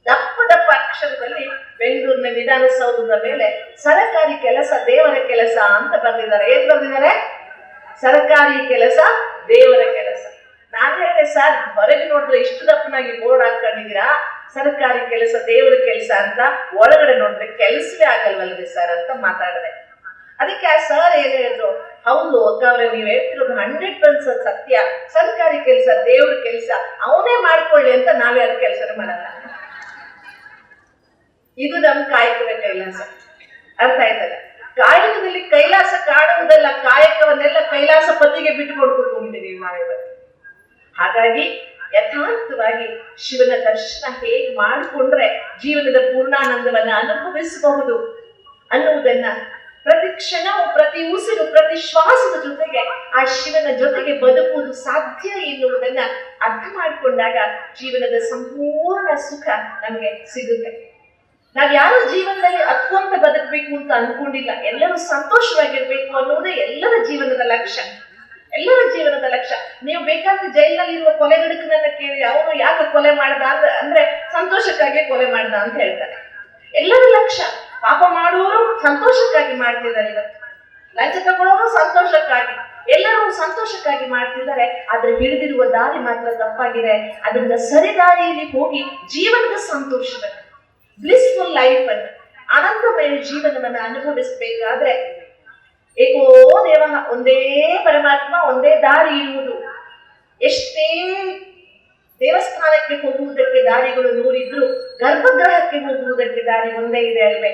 ದಪ್ಪ ದಪ್ಪ ಅಕ್ಷರದಲ್ಲಿ ಬೆಂಗಳೂರಿನ ವಿಧಾನಸೌಧದ ಮೇಲೆ ಸರಕಾರಿ ಕೆಲಸ ದೇವರ ಕೆಲಸ ಅಂತ ಬರ್ದಿದ್ದಾರೆ. ಏನ್ ಬರ್ದಿದ್ದಾರೆ? ಸರಕಾರಿ ಕೆಲಸ ದೇವರ ಕೆಲಸ. ನಾನು ಹೇಳಿದೆ, ಸರ್ ಹೊರಗೆ ನೋಡಿದ್ರೆ ಇಷ್ಟು ದಪ್ಪನಾಗಿ ಬೋರ್ಡ್ ಹಾಕೊಂಡಿದ್ದೀರಾ, ಸರ್ಕಾರಿ ಕೆಲಸ ದೇವರ ಕೆಲಸ ಅಂತ, ಒಳಗಡೆ ನೋಡಿದ್ರೆ ಕೆಲಸವೇ ಆಗಲ್ವಲ್ರಿ ಸರ್ ಅಂತ ಮಾತಾಡಿದೆ. ಅದಕ್ಕೆ ಆ ಸರ್ ಏನ್ ಹೇಳಿದ್ರು, ಹೌದು ಅಕ್ಕ ಅವ್ರೆ, ನೀವ್ ಹೇಳ್ತಿರೋದು 100% ಸತ್ಯ, ಸರ್ಕಾರಿ ಕೆಲಸ ದೇವ್ರ ಕೆಲಸ ಅವನೇ ಮಾಡ್ಕೊಳ್ಳಿ ಅಂತ ನಾವೇ ಅದ್ ಕೆಲಸ ಮಾಡಲ್ಲ. ಇದು ನಮ್ ಕಾಯಕವೇ ಕೈಲಾಸ. ಅರ್ಥ ಆಯ್ತಲ್ಲ? ಕಾಯಕದಲ್ಲಿ ಕೈಲಾಸ ಕಾಣುವುದಲ್ಲ, ಕಾಯಕವನ್ನೆಲ್ಲ ಕೈಲಾಸ ಪತಿಗೆ ಬಿಟ್ಕೊಂಡು ಕೂತ್ಕೊಂಡಿದ್ದೀವಿ ನಾವಿವತ್ತು. ಹಾಗಾಗಿ ಯಥಾರ್ಥವಾಗಿ ಶಿವನ ದರ್ಶನ ಹೇಗೆ ಮಾಡಿಕೊಂಡ್ರೆ ಜೀವನದ ಪೂರ್ಣಾನಂದವನ್ನ ಅನುಭವಿಸಬಹುದು ಅನ್ನುವುದನ್ನ, ಪ್ರತಿ ಕ್ಷಣವು, ಪ್ರತಿ ಉಸಿರು, ಪ್ರತಿ ಶ್ವಾಸದ ಜೊತೆಗೆ ಆ ಶಿವನ ಜೊತೆಗೆ ಬದುಕುವುದು ಸಾಧ್ಯ ಎನ್ನುವುದನ್ನ ಅರ್ಥ ಮಾಡಿಕೊಂಡಾಗ ಜೀವನದ ಸಂಪೂರ್ಣ ಸುಖ ನಮಗೆ ಸಿಗುತ್ತೆ. ನಾವ್ ಯಾರು ಜೀವನದಲ್ಲಿ ಅತ್ವಂತ ಬದುಕಬೇಕು ಅಂತ ಅನ್ಕೊಂಡಿಲ್ಲ, ಎಲ್ಲರೂ ಸಂತೋಷವಾಗಿರ್ಬೇಕು ಅನ್ನುವುದೇ ಎಲ್ಲರ ಜೀವನದ ಲಕ್ಷ್ಯ. ಎಲ್ಲರ ಜೀವನದ ಲಕ್ಷ್ಯ. ನೀವು ಬೇಕಾದ್ರೆ ಜೈಲಿನಲ್ಲಿ ಇರುವ ಕೊಲೆಗಡುಕನನ್ನ ಕೇಳಿ, ಅವನು ಯಾಕೆ ಕೊಲೆ ಮಾಡ್ದ ಅಂದ್ರೆ ಸಂತೋಷಕ್ಕಾಗಿ ಕೊಲೆ ಮಾಡ್ದ ಅಂತ ಹೇಳ್ತಾರೆ. ಎಲ್ಲರ ಲಕ್ಷ್ಯ, ಪಾಪ ಮಾಡುವವರು ಸಂತೋಷಕ್ಕಾಗಿ ಮಾಡ್ತಿದ್ದಾರೆ, ಇವತ್ತು ಲಂಚ ತಗೊಳ್ಳೋರು ಸಂತೋಷಕ್ಕಾಗಿ, ಎಲ್ಲರೂ ಸಂತೋಷಕ್ಕಾಗಿ ಮಾಡ್ತಿದ್ದಾರೆ. ಆದ್ರೆ ಹಿಡಿದಿರುವ ದಾರಿ ಮಾತ್ರ ತಪ್ಪಾಗಿದೆ. ಅದರಿಂದ ಸರಿ ದಾರಿಯಲ್ಲಿ ಹೋಗಿ ಜೀವನದ ಸಂತೋಷವನ್ನು, ಬ್ಲಿಸ್ಫುಲ್ ಲೈಫ್ ಅನ್ನು, ಆನಂದಮಯ ಜೀವನವನ್ನು ಅನುಭವಿಸಬೇಕಾದ್ರೆ ಏಕೋ ದೇವ, ಒಂದೇ ಪರಮಾತ್ಮ, ಒಂದೇ ದಾರಿ ಇರುವುದು. ಎಷ್ಟೇ ದೇವಸ್ಥಾನಕ್ಕೆ ಹೋಗುವುದಕ್ಕೆ ದಾರಿಗಳು 100 ಇದ್ರು ಗರ್ಭಗೃಹಕ್ಕೆ ಹೋಗುವುದಕ್ಕೆ ದಾರಿ ಒಂದೇ ಇದೆ ಅಲ್ವೇ?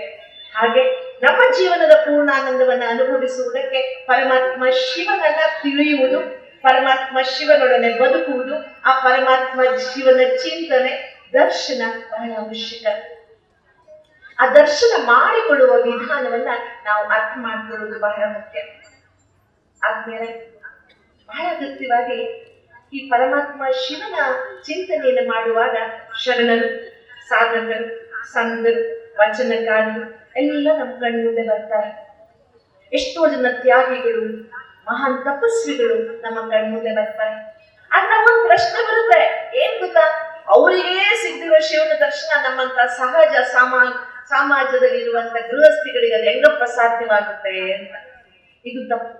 ಹಾಗೆ ನಮ್ಮ ಜೀವನದ ಪೂರ್ಣಾನಂದವನ್ನ ಅನುಭವಿಸುವುದಕ್ಕೆ ಪರಮಾತ್ಮ ಶಿವನನ್ನ ತಿಳಿಯುವುದು, ಪರಮಾತ್ಮ ಶಿವನೊಡನೆ ಬದುಕುವುದು, ಆ ಪರಮಾತ್ಮ ಶಿವನ ಚಿಂತನೆ, ದರ್ಶನ ಬಹಳ ಅವಶ್ಯಕ. ಆ ದರ್ಶನ ಮಾಡಿಕೊಳ್ಳುವ ವಿಧಾನವನ್ನ ನಾವು ಅರ್ಥ ಮಾಡಿಕೊಳ್ಳುವುದು ಬಹಳ ಮುಖ್ಯ. ಆದ್ಮೇಲೆ ಬಹಳ ಅಗತ್ಯವಾಗಿ ಈ ಪರಮಾತ್ಮ ಶಿವನ ಚಿಂತನೆಯನ್ನು ಮಾಡುವಾಗ ಶರಣರು, ಸಾಧಕರು, ಸಂತರು, ವಚನಕಾರರು ಎಲ್ಲ ನಮ್ಮ ಕಣ್ಣುಂದೆ ಬರ್ತಾರೆ. ಎಷ್ಟೋ ಜನ ತ್ಯಾಗಿಗಳು, ಮಹಾನ್ ತಪಸ್ವಿಗಳು ನಮ್ಮ ಕಣ್ಮುಂದೆ ಬರ್ತಾರೆ. ಆಗ ನಮ್ಮೊಂದು ಪ್ರಶ್ನೆ ಬರುತ್ತೆ, ಏನ್ ಗೊತ್ತಾ, ಅವರಿಗೆ ಸಿಗ್ದಿರೋ ಶಿವನ ದರ್ಶನ ನಮ್ಮಂತ ಸಹಜ ಸಮಾಜದಲ್ಲಿರುವಂತ ಗೃಹಸ್ಥಿಗಳಿಗೆ ಅದು ಹೆಂಗಪ್ಪ ಸಾಧ್ಯವಾಗುತ್ತೆ ಅಂತ. ಇದು ತಪ್ಪು.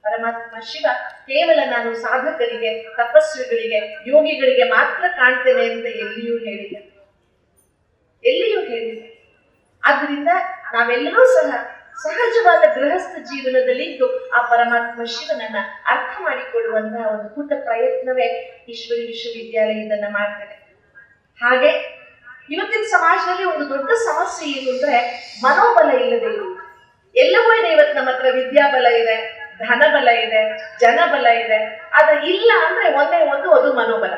ಪರಮಾತ್ಮ ಶಿವ ಕೇವಲ ನಾನು ಸಾಧಕರಿಗೆ, ತಪಸ್ವಿಗಳಿಗೆ, ಯೋಗಿಗಳಿಗೆ ಮಾತ್ರ ಕಾಣ್ತೇನೆ ಅಂತ ಎಲ್ಲಿಯೂ ಹೇಳಿದೆ. ಆದ್ರಿಂದ ನಾವೆಲ್ಲರೂ ಸಹ ಸಹಜವಾದ ಗೃಹಸ್ಥ ಜೀವನದಲ್ಲಿದ್ದು ಆ ಪರಮಾತ್ಮ ಶಿವನನ್ನ ಅರ್ಥ ಮಾಡಿಕೊಳ್ಳುವಂತಹ ಒಂದು ಪುಟ್ಟ ಪ್ರಯತ್ನವೇ ಈಶ್ವರಿ ವಿಶ್ವವಿದ್ಯಾಲಯ ಇದನ್ನ ಮಾಡ್ತೇನೆ. ಹಾಗೆ ಇವತ್ತಿನ ಸಮಾಜದಲ್ಲಿ ಒಂದು ದೊಡ್ಡ ಸಮಸ್ಯೆ ಏನು ಅಂದ್ರೆ ಮನೋಬಲ ಇಲ್ಲದೆ ಇರುವುದು. ಎಲ್ಲವೂ ಇದೆ ಇವತ್ತು ನಮ್ಮ ಹತ್ರ, ವಿದ್ಯಾಬಲ ಇದೆ, ಧನಬಲ ಇದೆ, ಜನಬಲ ಇದೆ, ಆದ್ರೆ ಇಲ್ಲ ಅಂದ್ರೆ ಒಂದೇ ಒಂದು, ಅದು ಮನೋಬಲ.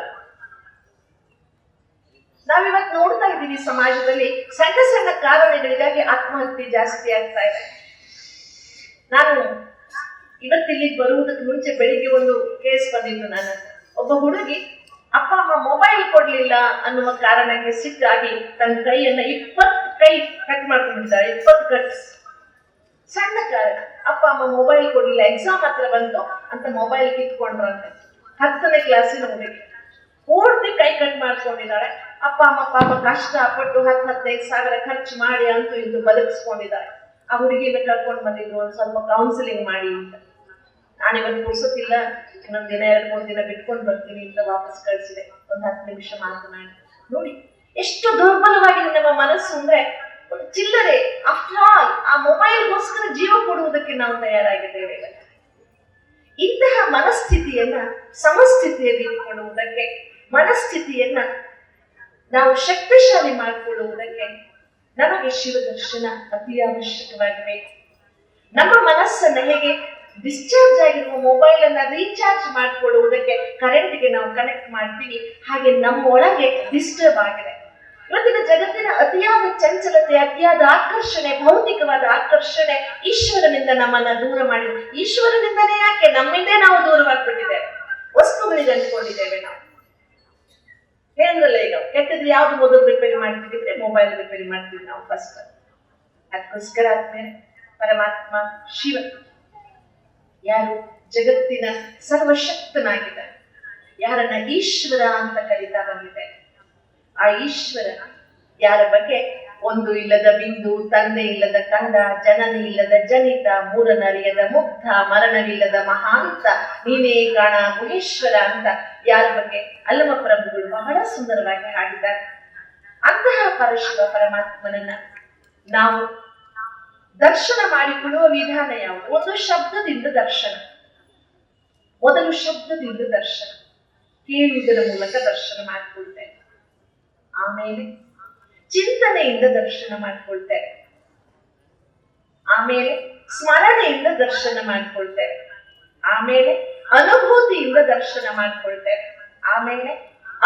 ನಾವಿವತ್ತು ನೋಡ್ತಾ ಇದ್ದೀವಿ ಸಮಾಜದಲ್ಲಿ ಸಣ್ಣ ಸಣ್ಣ ಕಾರಣಗಳಿಗಾಗಿ ಆತ್ಮಹತ್ಯೆ ಜಾಸ್ತಿ ಆಗ್ತಾ ಇದೆ. ನಾನು ಇವತ್ತಿಲ್ಲಿ ಬರುವುದಕ್ಕೆ ಮುಂಚೆ ಬೆಳಿಗ್ಗೆ ಒಂದು ಕೇಸ್ ಬಂದಿತ್ತು. ನನ್ನ ಒಬ್ಬ ಹುಡುಗಿ ಅಪ್ಪ ಅಮ್ಮ ಮೊಬೈಲ್ ಕೊಡ್ಲಿಲ್ಲ ಅನ್ನುವ ಕಾರಣಕ್ಕೆ ಸಿಟ್ಟಾಗಿ ತನ್ನ ಕೈಯನ್ನ 20 ಕೈ ಕಿತ್ಕೊಂಡ್ಬಿಡ್ತಾರೆ. 20 ಕಟ್ಸ್. ಸಣ್ಣ ಕಾರಣ, ಅಪ್ಪ ಅಮ್ಮ ಮೊಬೈಲ್ ಕೊಡ್ಲಿಲ್ಲ, ಎಕ್ಸಾಮ್ ಹತ್ರ ಬಂತು ಅಂತ ಮೊಬೈಲ್ ಕಿತ್ಕೊಂಡ್ರಂತೆ. 10ನೇ ಕ್ಲಾಸಿನ ಹುಡುಗಿ ಪೂರ್ತಿ ಕೈ ಕಟ್ ಮಾಡ್ಕೊಂಡಿದ್ದಾಳೆ. ಅಪ್ಪ ಅಮ್ಮ ಪಾಪ ಕಷ್ಟಪಟ್ಟು 10-15 ಸಾವಿರ ಖರ್ಚು ಮಾಡಿ ಅಂತೂ ಇಂದು ಬದುಕಿಸ್ಕೊಂಡಿದ್ದಾರೆ. ಆ ಹುಡುಗಿನ ಕರ್ಕೊಂಡು ಬಂದಿದ್ರು, ಒಂದು ಸ್ವಲ್ಪ ಕೌನ್ಸಿಲಿಂಗ್ ಮಾಡಿ ಅಂತ. ನಾನಿವತ್ತು ಪುರ್ಸೊತ್ತಿಲ್ಲ, ಇನ್ನೊಂದು ದಿನ 2-3 ದಿನ ಬಿಟ್ಕೊಂಡು ಬರ್ತೀನಿ ಅಂತ ವಾಪಸ್ ಕಳಿಸಿದೆ. ಒಂದು 10 ನಿಮಿಷ ಮಾತನಾಡಿ. ನೋಡಿ ಎಷ್ಟು ದುರ್ಬಲವಾಗಿದೆ ನಮ್ಮ ಮನಸ್ಸು ಅಂದ್ರೆ, ಒಂದು ಚಿಲ್ಲರೆ. ಆಫ್ಟರ್ ಆಲ್ ಆ ಮೊಬೈಲ್ಗೋಸ್ಕರ ಜೀವ ಕೊಡುವುದಕ್ಕೆ ನಾವು ತಯಾರಾಗಿದ್ದೇವೆ. ಇಂತಹ ಮನಸ್ಥಿತಿಯನ್ನ ಸಮಸ್ಥಿತಿಯಲ್ಲಿ ಇಟ್ಟುಕೊಳ್ಳುವುದಕ್ಕೆ, ಮನಸ್ಥಿತಿಯನ್ನ ನಾವು ಶಕ್ತಿಶಾಲಿ ಮಾಡಿಕೊಳ್ಳುವುದಕ್ಕೆ ನಮಗೆ ಶಿವದರ್ಶನ ಅತಿ ಅವಶ್ಯಕವಾಗಿದೆ. ನಮ್ಮ ಮನಸ್ಸನ್ನ ಹೇಗೆ ಡಿಸ್ಚಾರ್ಜ್ ಆಗಿರುವ ಮೊಬೈಲ್ ಅನ್ನ ರೀಚಾರ್ಜ್ ಮಾಡಿಕೊಳ್ಳುವುದಕ್ಕೆ ಕರೆಂಟ್ಗೆ ನಾವು ಕನೆಕ್ಟ್ ಮಾಡ್ತೀವಿ, ಹಾಗೆ ನಮ್ಮೊಳಗೆ ಡಿಸ್ಟರ್ಬ್ ಆಗಿದೆ. ಇವತ್ತಿನ ಜಗತ್ತಿನ ಅತಿಯಾದ ಚಂಚಲತೆ, ಅತಿಯಾದ ಆಕರ್ಷಣೆ, ಭೌತಿಕವಾದ ಆಕರ್ಷಣೆ ಈಶ್ವರನಿಂದ ನಮ್ಮನ್ನ ದೂರ ಮಾಡಿದೆ. ಈಶ್ವರನಿಂದನೇ ಯಾಕೆ, ನಮ್ಮಿಂದೇ ನಾವು ದೂರವಾಗ್ಬಿಟ್ಟಿದ್ದೇವೆ, ವಸ್ತುಗಳಿಗೆ ಅಂದ್ಕೊಂಡಿದ್ದೇವೆ. ನಾವು ಹೇಳಿದ್ರಲ್ಲ, ಈಗ ಕೆಟ್ಟದ್ದು ಯಾವ್ದು ಮೊದಲು ರಿಪೇರಿ ಮಾಡ್ತಿದ್ರೆ ಮೊಬೈಲ್ ರಿಪೇರಿ ಮಾಡ್ತೀವಿ ನಾವು ಫಸ್ಟ್. ಅದಕ್ಕೋಸ್ಕರ ಆದ್ಮೇಲೆ ಪರಮಾತ್ಮ ಶಿವ ಯಾರು ಜಗತ್ತಿನ ಸರ್ವಶಕ್ತನಾಗಿದ್ದಾನೆ, ಯಾರನ್ನ ಈಶ್ವರ ಅಂತ ಕರೀತಾ ಬಂದಿದೆ. ಆ ಈಶ್ವರ ಯಾರ ಬಗ್ಗೆ ಒಂದು ಇಲ್ಲದ ಬಿಂದು, ತಂದೆ ಇಲ್ಲದ ಕಂದ, ಜನನಿ ಇಲ್ಲದ ಜನಿತ, ಮೂರನರಿಯದ ಮುಗ್ಧ, ಮರಣವಿಲ್ಲದ ಮಹಾಂತ, ನೀನೇ ಕಾಣ ಗುಹೇಶ್ವರ ಅಂತ ಯಾರ ಬಗ್ಗೆ ಅಲ್ಲಮ ಪ್ರಭುಗಳು ಬಹಳ ಸುಂದರವಾಗಿ ಹಾಡಿದ್ದಾರೆ. ಅಂತಹ ಪರಶಿವ ಪರಮಾತ್ಮನನ್ನ ನಾವು ದರ್ಶನ ಮಾಡಿಕೊಳ್ಳುವ ವಿಧಾನ ಯಾವುದು? ಒಂದು ಶಬ್ದದಿಂದ ದರ್ಶನ. ಮೊದಲು ಶಬ್ದದಿಂದ ದರ್ಶನ, ಕೇಳುವುದರ ಮೂಲಕ ದರ್ಶನ ಮಾಡಿಕೊಳ್ತೇವೆ. ಆಮೇಲೆ ಚಿಂತನೆಯಿಂದ ದರ್ಶನ ಮಾಡಿಕೊಳ್ತೇವೆ. ಆಮೇಲೆ ಸ್ಮರಣೆಯಿಂದ ದರ್ಶನ ಮಾಡಿಕೊಳ್ತೇವೆ. ಆಮೇಲೆ ಅನುಭೂತಿಯಿಂದ ದರ್ಶನ ಮಾಡಿಕೊಳ್ತೇವೆ. ಆಮೇಲೆ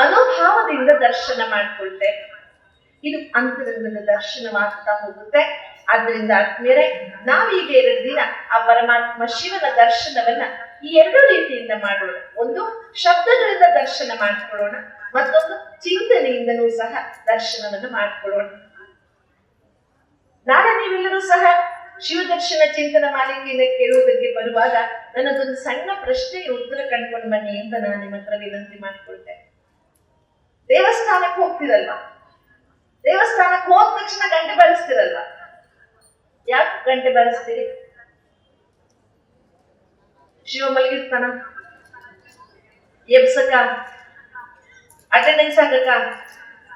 ಅನುಭಾವದಿಂದ ದರ್ಶನ ಮಾಡಿಕೊಳ್ತೇವೆ. ಇದು ಅಂತರಂಗದ ದರ್ಶನವಾಗ್ತಾ ಹೋಗುತ್ತೆ. ಆದ್ರಿಂದ ಆದ್ಮೇಲೆ ನಾವೀಗ 2 ದಿನ ಆ ಪರಮಾತ್ಮ ಶಿವನ ದರ್ಶನವನ್ನ ಈ 2 ರೀತಿಯಿಂದ ಮಾಡೋಣ. ಒಂದು ಶಬ್ದಗಳಿಂದ ದರ್ಶನ ಮಾಡ್ಕೊಳ್ಳೋಣ, ಮತ್ತೊಂದು ಚಿಂತನೆಯಿಂದನೂ ಸಹ ದರ್ಶನವನ್ನು ಮಾಡ್ಕೊಳ್ಳೋಣ. ನಾಳೆ ನೀವೆಲ್ಲರೂ ಸಹ ಶಿವದರ್ಶನ ಚಿಂತನ ಮಾಲಿಕೆಯಿಂದ ಕೇಳುವುದಕ್ಕೆ ಬರುವಾಗ ನನ್ನದೊಂದು ಸಣ್ಣ ಪ್ರಶ್ನೆಗೆ ಉತ್ತರ ಕಂಡುಕೊಂಡು ಬನ್ನಿ ಅಂತ ನಾನು ನಿಮ್ಮ ಹತ್ರ ವಿನಂತಿ ಮಾಡಿಕೊಳ್ತೇನೆ. ದೇವಸ್ಥಾನಕ್ಕೆ ಹೋಗ್ತಿರಲ್ವಾ? ದೇವಸ್ಥಾನಕ್ಕೆ ಹೋದ ತಕ್ಷಣ ಗಂಟೆ ಬಾರಿಸ್ತಿರಲ್ವಾ? ಯಾಕೆ ಗಂಟೆ ಬಾರಿಸ್ತೀರಿ? ಶಿವ ಮಲಗಿರ್ತಾನ, ಎಬ್ಸಕ, ಅಟೆಂಡೆನ್ಸ್ ಹಾಕಕ,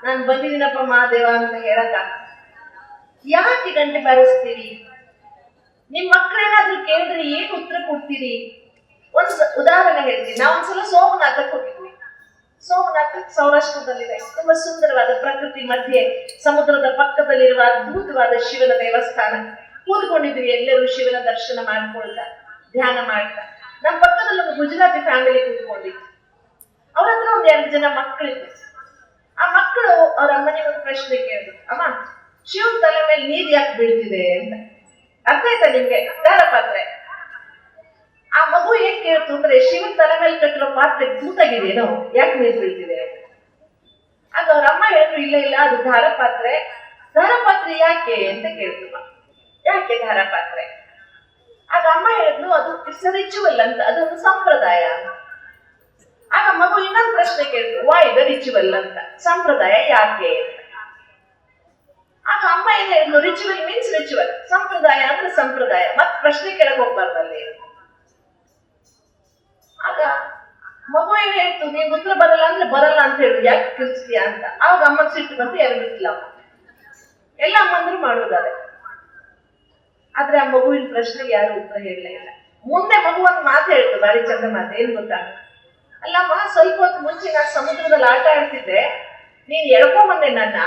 ನಾನು ಬಂದಿದ್ದೀನಪ್ಪ ಮಹಾದೇವ ಅಂತ ಹೇಳಕ? ಯಾಕೆ ಗಂಟೆ ಬಾರಿಸ್ತೀರಿ? ನಿಮ್ ಮಕ್ಕಳೇನಾದ್ರೂ ಕೇಳಿದ್ರೆ ಏನು ಉತ್ತರ ಕೊಡ್ತೀರಿ? ಒಂದು ಉದಾಹರಣೆ ಹೇಳ್ತೀನಿ. ನಾವೊಂದ್ಸಲ ಸೋಮನಾಥಕ್ಕೆ ಹೋಗಿದ್ವಿ. ಸೋಮನಾಥ ಸೌರಾಷ್ಟ್ರದಲ್ಲಿದೆ. ತುಂಬಾ ಸುಂದರವಾದ ಪ್ರಕೃತಿ ಮಧ್ಯೆ ಸಮುದ್ರದ ಪಕ್ಕದಲ್ಲಿರುವ ಅದ್ಭುತವಾದ ಶಿವನ ದೇವಸ್ಥಾನ. ಕೂತ್ಕೊಂಡಿದ್ವಿ ಎಲ್ಲರೂ ಶಿವನ ದರ್ಶನ ಮಾಡ್ಕೊಳ್ತಾ, ಧ್ಯಾನ ಮಾಡ್ತಾ. ನಮ್ಮ ಪಕ್ಕದಲ್ಲಿ ಒಂದು ಗುಜರಾತಿ ಫ್ಯಾಮಿಲಿ ಕೂತ್ಕೊಂಡಿತ್ತು. ಅವ್ರ ಹತ್ರ 1-2 ಜನ ಮಕ್ಕಳಿದ್ರು. ಆ ಮಕ್ಕಳು ಅವ್ರ ಅಮ್ಮನಿಗೆ ಒಂದು ಪ್ರಶ್ನೆ ಕೇಳಿದ್ರು, ಅಮ್ಮ ಶಿವನ ತಲೆ ಮೇಲೆ ನೀರ್ ಯಾಕೆ ಬೀಳ್ತಿದೆ ಅಂತ. ಅರ್ಥ ಆಯ್ತಾ ನಿಮ್ಗೆ? ದಾರಪಾತ್ರೆ. ಆ ಮಗು ಏನ್ ಕೇಳ್ತು ಅಂದ್ರೆ, ಶಿವನ ತಲೆ ಮೇಲೆ ಕಟ್ಟಿರೋ ಪಾತ್ರೆ ತೂತಾಗಿದೇನೋ, ಯಾಕೆ ನೀರು ಬೀಳ್ತಿದೆ? ಆಗ ಅವ್ರ ಅಮ್ಮ ಹೇಳಿದ್ರು, ಇಲ್ಲ ಇಲ್ಲ ಅದು ಧಾರಪಾತ್ರೆ. ಧಾರಪಾತ್ರೆ ಯಾಕೆ ಅಂತ ಕೇಳ್ತು. ಯಾಕೆ ಧಾರಪಾತ್ರೆ? ಆಗ ಅಮ್ಮ ಹೇಳಿದ್ಲು, ಅದು ಇಟ್ಸ್ ರಿಚುವಲ್ ಅಂತ, ಅದೊಂದು ಸಂಪ್ರದಾಯ. ಆಗ ಮಗು ಇನ್ನೊಂದು ಪ್ರಶ್ನೆ ಕೇಳ್ತು, ವೈ ದ ರಿಚುವಲ್ ಅಂತ, ಸಂಪ್ರದಾಯ ಯಾಕೆ ಅಂತ. ಆಗ ಅಮ್ಮ ಏನ್ ಹೇಳಿದ್ಲು, ರಿಚುವಲ್ ಮೀನ್ಸ್ ರಿಚುವಲ್, ಸಂಪ್ರದಾಯ ಅಂದ್ರೆ ಸಂಪ್ರದಾಯ, ಮತ್ ಪ್ರಶ್ನೆ ಕೇಳಕ್ ಹೋಗ್ಬಾರ್ದಲ್ಲಿ. ಆಗ ಮಗು ಏನ್ ಹೇಳ್ತು, ನೀನ್ ಉತ್ತರ ಬರಲ್ಲ ಅಂದ್ರೆ ಬರಲ್ಲ ಅಂತ ಹೇಳು, ಯಾಕೆ ತಿಳಿಸ್ತೀಯ ಅಂತ. ಆಗ ಅಮ್ಮನ್ ಸಿಟ್ಟು ಬಂತು, ಎರಡಿಲ್ಲ. ಎಲ್ಲ ಅಮ್ಮಂದ್ರು ಮಾಡೋದಾದ್ರೆ. ಆದ್ರೆ ಆ ಮಗುವಿನ ಪ್ರಶ್ನೆಗೆ ಯಾರು ಉತ್ತರ ಹೇಳಲೇ ಇಲ್ಲ. ಮುಂದೆ ಮಗು ಒಂದು ಮಾತು ಹೇಳ್ತು, ಬಾರಿ ಚಂದ ಮಾತು. ಏನ್ ಗೊತ್ತಾ? ಅಲ್ಲಮ್ಮ, ಸ್ವಲ್ಪ ಹೊತ್ತು ಮುಂಚೆ ನಾನು ಸಮುದ್ರದಲ್ಲಿ ಆಟ ಆಡ್ತಿದ್ದೆ, ನೀನ್ ಎಳ್ಕೊಂಬಂದೆ ನನ್ನ,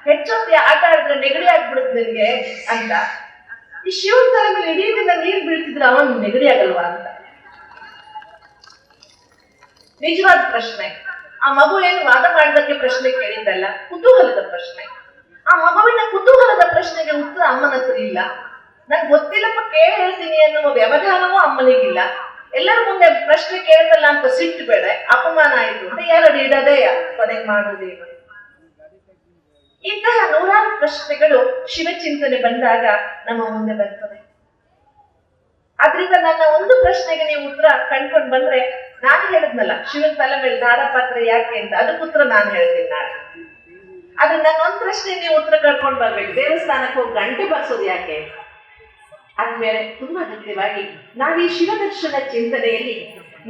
ಹೆಚ್ಚೊತ್ತಿ ಆಟ ಆಡಿದ್ರೆ ನೆಗಡಿ ಆಗ್ಬಿಡುತ್ತೆ ನಿನ್ಗೆ ಅಂತ. ಈ ಶಿವನ ತಲೆ ಮೇಲೆ ಇಡೀ ದಿನ ನೀರ್ ಬೀಳ್ತಿದ್ರೆ ಅವನ್ ನೆಗಡಿ ಆಗಲ್ವಾ ಅಂತ. ನಿಜವಾದ ಪ್ರಶ್ನೆ. ಆ ಮಗು ಏನು ವಾದ ಮಾಡೋದಕ್ಕೆ ಪ್ರಶ್ನೆ ಕೇಳಿದ್ದಲ್ಲ, ಕುತೂಹಲದ ಪ್ರಶ್ನೆ. ಆ ಮಗುವಿನ ಕುತೂಹಲದ ಪ್ರಶ್ನೆಗೆ ಉತ್ತರ ಅಮ್ಮನ ಹತ್ರ ಇಲ್ಲ. ನಂಗೆ ಗೊತ್ತಿಲ್ಲಪ್ಪ, ಕೇಳಿ ಹೇಳ್ತೀನಿ ಅನ್ನುವ ವ್ಯವಧಾನವೂ ಅಮ್ಮನಿಗಿಲ್ಲ. ಎಲ್ಲರ ಮುಂದೆ ಪ್ರಶ್ನೆ ಕೇಳಿದಲ್ಲ ಅಂತ ಸಿಟ್ಟು ಬೇಡ, ಅಪಮಾನ ಆಯ್ತು ಅಂತ ಎರಡು ಇಡೋದೇ ಕೊನೆಗೆ ಮಾಡುವುದೇನು. ಇಂತಹ ನೂರಾರು ಪ್ರಶ್ನೆಗಳು ಶಿವಚಿಂತನೆ ಬಂದಾಗ ನಮ್ಮ ಮುಂದೆ ಬರ್ತದೆ. ಆದ್ರಿಂದ ನನ್ನ ಒಂದು ಪ್ರಶ್ನೆಗೆ ನೀವು ಉತ್ತರ ಕಂಡ್ಕೊಂಡು ಬಂದ್ರೆ, ನಾನು ಹೇಳಿದ್ನಲ್ಲ ಶಿವನ ತಲೆ ಮೇಲೆ ಧಾರಾಪಾತ್ರ ಯಾಕೆ ಅಂತ, ಅದಕ್ಕೆ ಉತ್ತರ ನಾನು ಹೇಳ್ತೀನಿ ನಾಳೆ. ಆದ್ರೆ ನನ್ನ ಒಂದ್ ಪ್ರಶ್ನೆ ನೀವು ಉತ್ತರ ಕಳ್ಕೊಂಡ್ ಬರ್ಬೇಕು, ದೇವಸ್ಥಾನಕ್ಕೆ ಹೋಗಿ ಗಂಟೆ ಬರ್ಸೋದು ಯಾಕೆ? ಆದ್ಮೇಲೆ ತುಂಬಾ ಅಗತ್ಯವಾಗಿ ನಾವು ಈ ಶಿವದರ್ಶನ ಚಿಂತನೆಯಲ್ಲಿ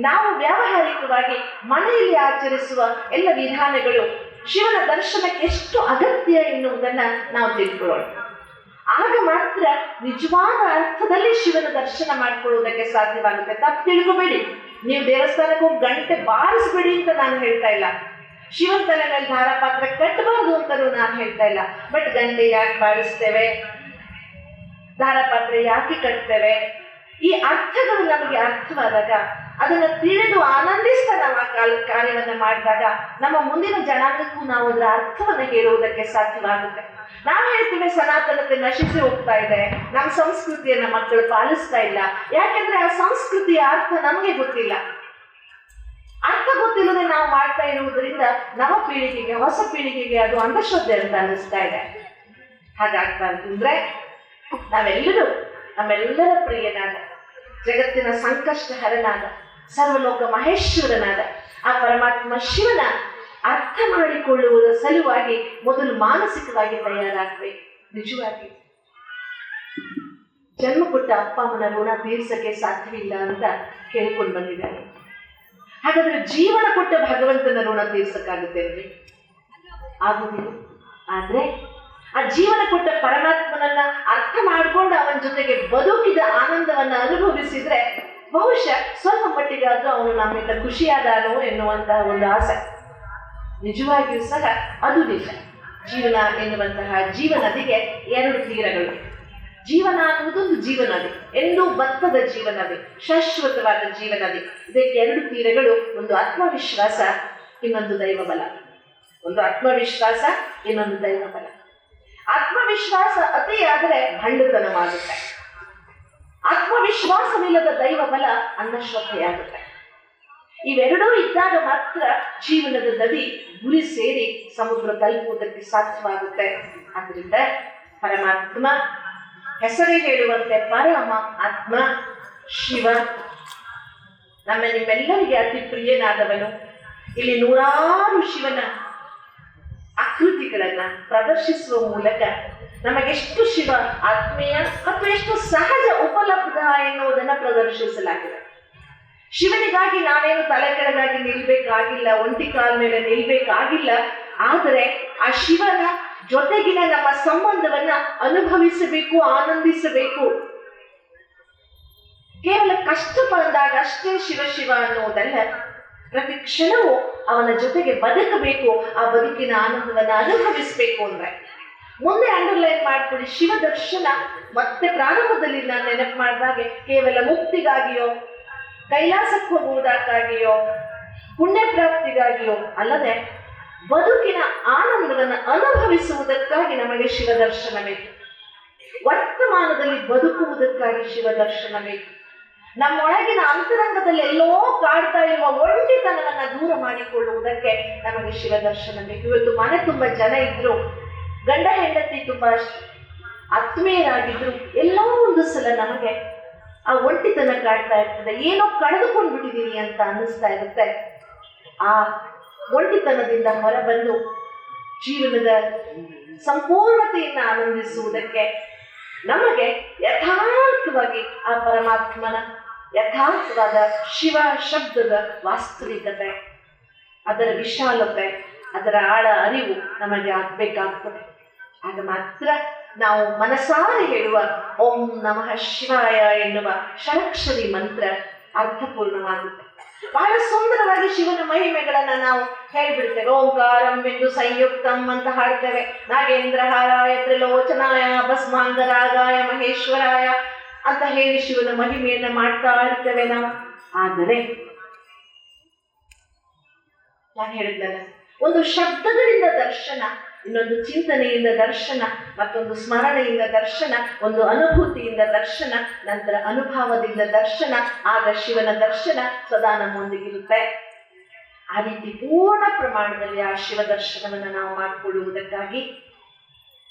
ನಾವು ವ್ಯಾವಹಾರಿಕವಾಗಿ ಮನೆಯಲ್ಲಿ ಆಚರಿಸುವ ಎಲ್ಲ ವಿಧಾನಗಳು ಶಿವನ ದರ್ಶನಕ್ಕೆ ಎಷ್ಟು ಅಗತ್ಯ ಎನ್ನುವುದನ್ನ ನಾವು ತಿಳ್ಕೊಳ್ಳೋಣ. ಆಗ ಮಾತ್ರ ನಿಜವಾದ ಅರ್ಥದಲ್ಲಿ ಶಿವನ ದರ್ಶನ ಮಾಡ್ಕೊಳ್ಳುವುದಕ್ಕೆ ಸಾಧ್ಯವಾಗುತ್ತೆ. ತಪ್ಪು ತಿಳ್ಕೊಬೇಡಿ, ನೀವು ದೇವಸ್ಥಾನಕ್ಕೆ ಹೋಗಿ ಗಂಟೆ ಬಾರಿಸ್ಬೇಡಿ ಅಂತ ನಾನು ಹೇಳ್ತಾ ಇಲ್ಲ, ಶಿವನ ತಲೆ ಮೇಲೆ ಧಾರಾಪಾತ್ರ ಕಟ್ಟಬಾರ್ದು ಅಂತಲೂ ನಾನು ಹೇಳ್ತಾ ಇಲ್ಲ. ಬಟ್ ಗಂಟೆ ಯಾಕೆ ಬಾರಿಸ್ತೇವೆ, ಧಾರಾಪಾತ್ರ ಯಾಕೆ ಕಟ್ತೇವೆ, ಈ ಅರ್ಥಗಳು ನಮಗೆ ಅರ್ಥವಾದಾಗ, ಅದನ್ನ ತಿಳಿದು ಆನಂದಿಸ್ತಾ ನಾವು ಆ ಕಾರ್ಯವನ್ನ ಮಾಡಿದಾಗ ನಮ್ಮ ಮುಂದಿನ ಜನಾಂಗಕ್ಕೂ ನಾವು ಅದರ ಅರ್ಥವನ್ನ ಹೇಳುವುದಕ್ಕೆ ಸಾಧ್ಯವಾಗುತ್ತೆ. ನಾವು ಹೇಳ್ತೀವಿ ಸನಾತನತೆ ನಶಿಸಿ ಹೋಗ್ತಾ ಇದೆ, ನಮ್ಮ ಸಂಸ್ಕೃತಿಯನ್ನ ಮಕ್ಕಳು ಪಾಲಿಸ್ತಾ ಇಲ್ಲ. ಯಾಕೆಂದ್ರೆ ಆ ಸಂಸ್ಕೃತಿಯ ಅರ್ಥ ನಮಗೆ ಗೊತ್ತಿಲ್ಲ. ಅರ್ಥ ಗೊತ್ತಿಲ್ಲದೆ ನಾವು ಮಾಡ್ತಾ ಇರುವುದರಿಂದ ನವ ಪೀಳಿಗೆಗೆ, ಹೊಸ ಪೀಳಿಗೆಗೆ ಅದು ಅಂಧಶ್ರದ್ಧೆ ಅಂತ ಅನ್ನಿಸ್ತಾ ಇದೆ. ಹಾಗಾಗ್ಬಾರ್ದು ಅಂದ್ರೆ ನಾವೆಲ್ಲರೂ ನಮ್ಮೆಲ್ಲರ ಪ್ರಿಯನಾದ, ಜಗತ್ತಿನ ಸಂಕಷ್ಟ ಹರನಾದ, ಸರ್ವಲೋಕ ಮಹೇಶ್ವರನಾದ ಆ ಪರಮಾತ್ಮ ಶಿವನ ಅರ್ಥ ಮಾಡಿಕೊಳ್ಳುವುದರ ಸಲುವಾಗಿ ಮೊದಲು ಮಾನಸಿಕವಾಗಿ ತಯಾರಾಗಬೇಕು. ನಿಜವಾಗಿ ಜನ್ಮ ಕೊಟ್ಟ ಅಪ್ಪ ಅಮ್ಮನ ಋಣ ತೀರ್ಸಕ್ಕೆ ಸಾಧ್ಯವಿಲ್ಲ ಅಂತ ಕೇಳ್ಕೊಂಡು ಬಂದಿದ್ದಾರೆ. ಹಾಗಾದ್ರೆ ಜೀವನ ಕೊಟ್ಟ ಭಗವಂತನ ಋಣ ತೀರ್ಸಕ್ಕಾಗುತ್ತೆ ಅಂದ್ರೆ ಆಗುದಿಲ್ಲ. ಆದ್ರೆ ಆ ಜೀವನ ಕೊಟ್ಟ ಪರಮಾತ್ಮನನ್ನ ಅರ್ಥ ಮಾಡ್ಕೊಂಡು ಅವನ ಜೊತೆಗೆ ಬದುಕಿದ ಆನಂದವನ್ನ ಅನುಭವಿಸಿದ್ರೆ ಬಹುಶಃ ಸ್ವಲ್ಪ ಮಟ್ಟಿಗಾದ್ರೂ ಅವನು ನಮ್ಮಿಂದ ಖುಷಿಯಾದಾನೋ ಎನ್ನುವಂತಹ ಒಂದು ಆಸೆ. ನಿಜವಾಗಿಯೂ ಸಹ ಅದು ನಿಜ. ಜೀವನ ಎನ್ನುವಂತಹ ಜೀವನದಿಗೆ ಎರಡು ತೀರಗಳು. ಜೀವನ ಅನ್ನುವುದೊಂದು ಜೀವನದಿ, ಎಂದೂ ಬತ್ತದ ಜೀವನದಿ, ಶಾಶ್ವತವಾದ ಜೀವನದಿ. ಇದಕ್ಕೆ ಎರಡು ತೀರಗಳು, ಒಂದು ಆತ್ಮವಿಶ್ವಾಸ, ಇನ್ನೊಂದು ದೈವಬಲ. ಒಂದು ಆತ್ಮವಿಶ್ವಾಸ, ಇನ್ನೊಂದು ದೈವಬಲ. ಆತ್ಮವಿಶ್ವಾಸ ಅತಿಯಾದರೆ ಹಳ್ಳುತನವಾಗುತ್ತೆ. ಆತ್ಮವಿಶ್ವಾಸವಿಲ್ಲದ ದೈವಬಲ ಅಂಧಶ್ರದ್ಧೆಯಾಗುತ್ತೆ. ಇವೆರಡೂ ಇದ್ದಾಗ ಮಾತ್ರ ಜೀವನದ ನದಿ ಗುರಿ ಸೇರಿ ಸಮುದ್ರ ತಲುಪುವುದಕ್ಕೆ ಸಾಧ್ಯವಾಗುತ್ತೆ. ಆದ್ರಿಂದ ಪರಮಾತ್ಮ ಹೆಸರೇ ಹೇಳುವಂತೆ ಪರಮ ಆತ್ಮ ಶಿವ ನಮ್ಮ ನಿಮ್ಮೆಲ್ಲರಿಗೆ ಅತಿ ಪ್ರಿಯನಾದವನು. ಇಲ್ಲಿ ನೂರಾರು ಶಿವನ ಆಕೃತಿಗಳನ್ನ ಪ್ರದರ್ಶಿಸುವ ಮೂಲಕ ನಮಗೆಷ್ಟು ಶಿವ ಆತ್ಮೀಯ ಮತ್ತು ಎಷ್ಟು ಸಹಜ ಉಪಲಬ್ಧ ಎನ್ನುವುದನ್ನ ಪ್ರದರ್ಶಿಸಲಾಗಿದೆ. ಶಿವನಿಗಾಗಿ ನಾವೇನು ತಲೆ ಕೆಳಗಾಗಿ ನಿಲ್ಬೇಕಾಗಿಲ್ಲ, ಒಂಟಿ ಕಾಲ ಮೇಲೆ ನಿಲ್ಬೇಕಾಗಿಲ್ಲ. ಆದರೆ ಆ ಶಿವನ ಜೊತೆಗಿನ ನಮ್ಮ ಸಂಬಂಧವನ್ನ ಅನುಭವಿಸಬೇಕು, ಆನಂದಿಸಬೇಕು. ಕೇವಲ ಕಷ್ಟ ಬಂದಾಗ ಅಷ್ಟೇ ಶಿವ ಶಿವ ಅನ್ನುವುದಲ್ಲ, ಪ್ರತಿ ಕ್ಷಣವೂ ಅವನ ಜೊತೆಗೆ ಬದುಕಬೇಕು, ಆ ಬದುಕಿನ ಆನಂದವನ್ನ ಅನುಭವಿಸಬೇಕು. ಅಂದ್ರೆ ಮುಂದೆ ಅಂಡರ್ಲೈನ್ ಮಾಡ್ಕೊಳ್ಳಿ, ಶಿವ ದರ್ಶನ ಮತ್ತೆ ಪ್ರಾರಂಭದಲ್ಲಿ ನಾನು ನೆನಪು ಮಾಡಿದಾಗೆ ಕೇವಲ ಮುಕ್ತಿಗಾಗಿಯೋ, ಕೈಲಾಸಕ್ಕೆ ಹೋಗುವುದಕ್ಕಾಗಿಯೋ, ಪುಣ್ಯ ಪ್ರಾಪ್ತಿಗಾಗಿಯೋ ಅಲ್ಲದೆ ಬದುಕಿನ ಆನಂದವನ್ನು ಅನುಭವಿಸುವುದಕ್ಕಾಗಿ ನಮಗೆ ಶಿವ ದರ್ಶನ ಬೇಕು. ವರ್ತಮಾನದಲ್ಲಿ ಬದುಕುವುದಕ್ಕಾಗಿ ಶಿವ ದರ್ಶನ ಬೇಕು. ನಮ್ಮೊಳಗಿನ ಅಂತರಂಗದಲ್ಲಿ ಎಲ್ಲೋ ಕಾಡ್ತಾ ಇರುವ ಒಂಟಿತನವನ್ನ ದೂರ ಮಾಡಿಕೊಳ್ಳುವುದಕ್ಕೆ ನಮಗೆ ಶಿವ ದರ್ಶನ ಬೇಕು. ಇವತ್ತು ಮನೆ ತುಂಬಾ ಜನ ಇದ್ರು, ಗಂಡ ಹೆಂಡತಿ ತುಂಬಾ ಆತ್ಮೀಯರಾಗಿದ್ರು, ಎಲ್ಲೋ ಒಂದು ಸಲ ನಮಗೆ ಆ ಒಂಟಿತನ ಕಾಡ್ತಾ ಇರ್ತದೆ, ಏನೋ ಕಳೆದುಕೊಂಡು ಬಿಟ್ಟಿದೀನಿ ಅಂತ ಅನ್ನಿಸ್ತಾ ಇರುತ್ತೆ. ಆ ಒಂಟಿತನದಿಂದ ಹೊರಬಂದು ಜೀವನದ ಸಂಪೂರ್ಣತೆಯನ್ನು ಆನಂದಿಸುವುದಕ್ಕೆ ನಮಗೆ ಯಥಾರ್ಥವಾಗಿ ಆ ಪರಮಾತ್ಮನ ಯಥಾರ್ಥವಾದ ಶಿವ ಶಬ್ದದ ವಾಸ್ತವಿಕತೆ, ಅದರ ವಿಶಾಲತೆ, ಅದರ ಆಳ ಅರಿವು ನಮಗೆ ಆಗ್ಬೇಕಾಗ್ತದೆ. ಆಗ ಮಾತ್ರ ನಾವು ಮನಸಾರೆ ಹೇಳುವ ಓಂ ನಮಃ ಶಿವಾಯ ಎನ್ನುವ ಷಡಕ್ಷರಿ ಮಂತ್ರ ಅರ್ಥಪೂರ್ಣವಾಗುತ್ತೆ. ಬಹಳ ಸುಂದರವಾಗಿ ಶಿವನ ಮಹಿಮೆಗಳನ್ನ ನಾವು ಹೇಳ್ಬಿಡ್ತೇವೆ. ಓಂಕಾರಂ ಬಿಂದು ಸಂಯುಕ್ತಂ ಅಂತ ಹಾಡ್ತೇವೆ. ನಾಗೇಂದ್ರಹಾರಾಯ ತ್ರಿಲೋಚನಾಯ ಭಸ್ಮಾಂಗರಾಗಾಯ ಮಹೇಶ್ವರಾಯ ಅಂತ ಹೇಳಿ ಶಿವನ ಮಹಿಮೆಯನ್ನ ಮಾಡ್ತಾ ಇರ್ತೇವೆ ನಾವು. ಆದರೆ ನಾನು ಹೇಳಿದ್ದಲ್ಲ, ಒಂದು ಶಬ್ದಗಳಿಂದ ದರ್ಶನ, ಇನ್ನೊಂದು ಚಿಂತನೆಯಿಂದ ದರ್ಶನ, ಮತ್ತೊಂದು ಸ್ಮರಣೆಯಿಂದ ದರ್ಶನ, ಒಂದು ಅನುಭೂತಿಯಿಂದ ದರ್ಶನ, ನಂತರ ಅನುಭವದಿಂದ ದರ್ಶನ. ಆಗ ಶಿವನ ದರ್ಶನ ಸದಾ ನಮ್ಮೊಂದಿಗಿರುತ್ತೆ. ಆ ರೀತಿ ಪೂರ್ಣ ಪ್ರಮಾಣದಲ್ಲಿ ಆ ಶಿವ ದರ್ಶನವನ್ನು ನಾವು ಮಾಡಿಕೊಳ್ಳುವುದಕ್ಕಾಗಿ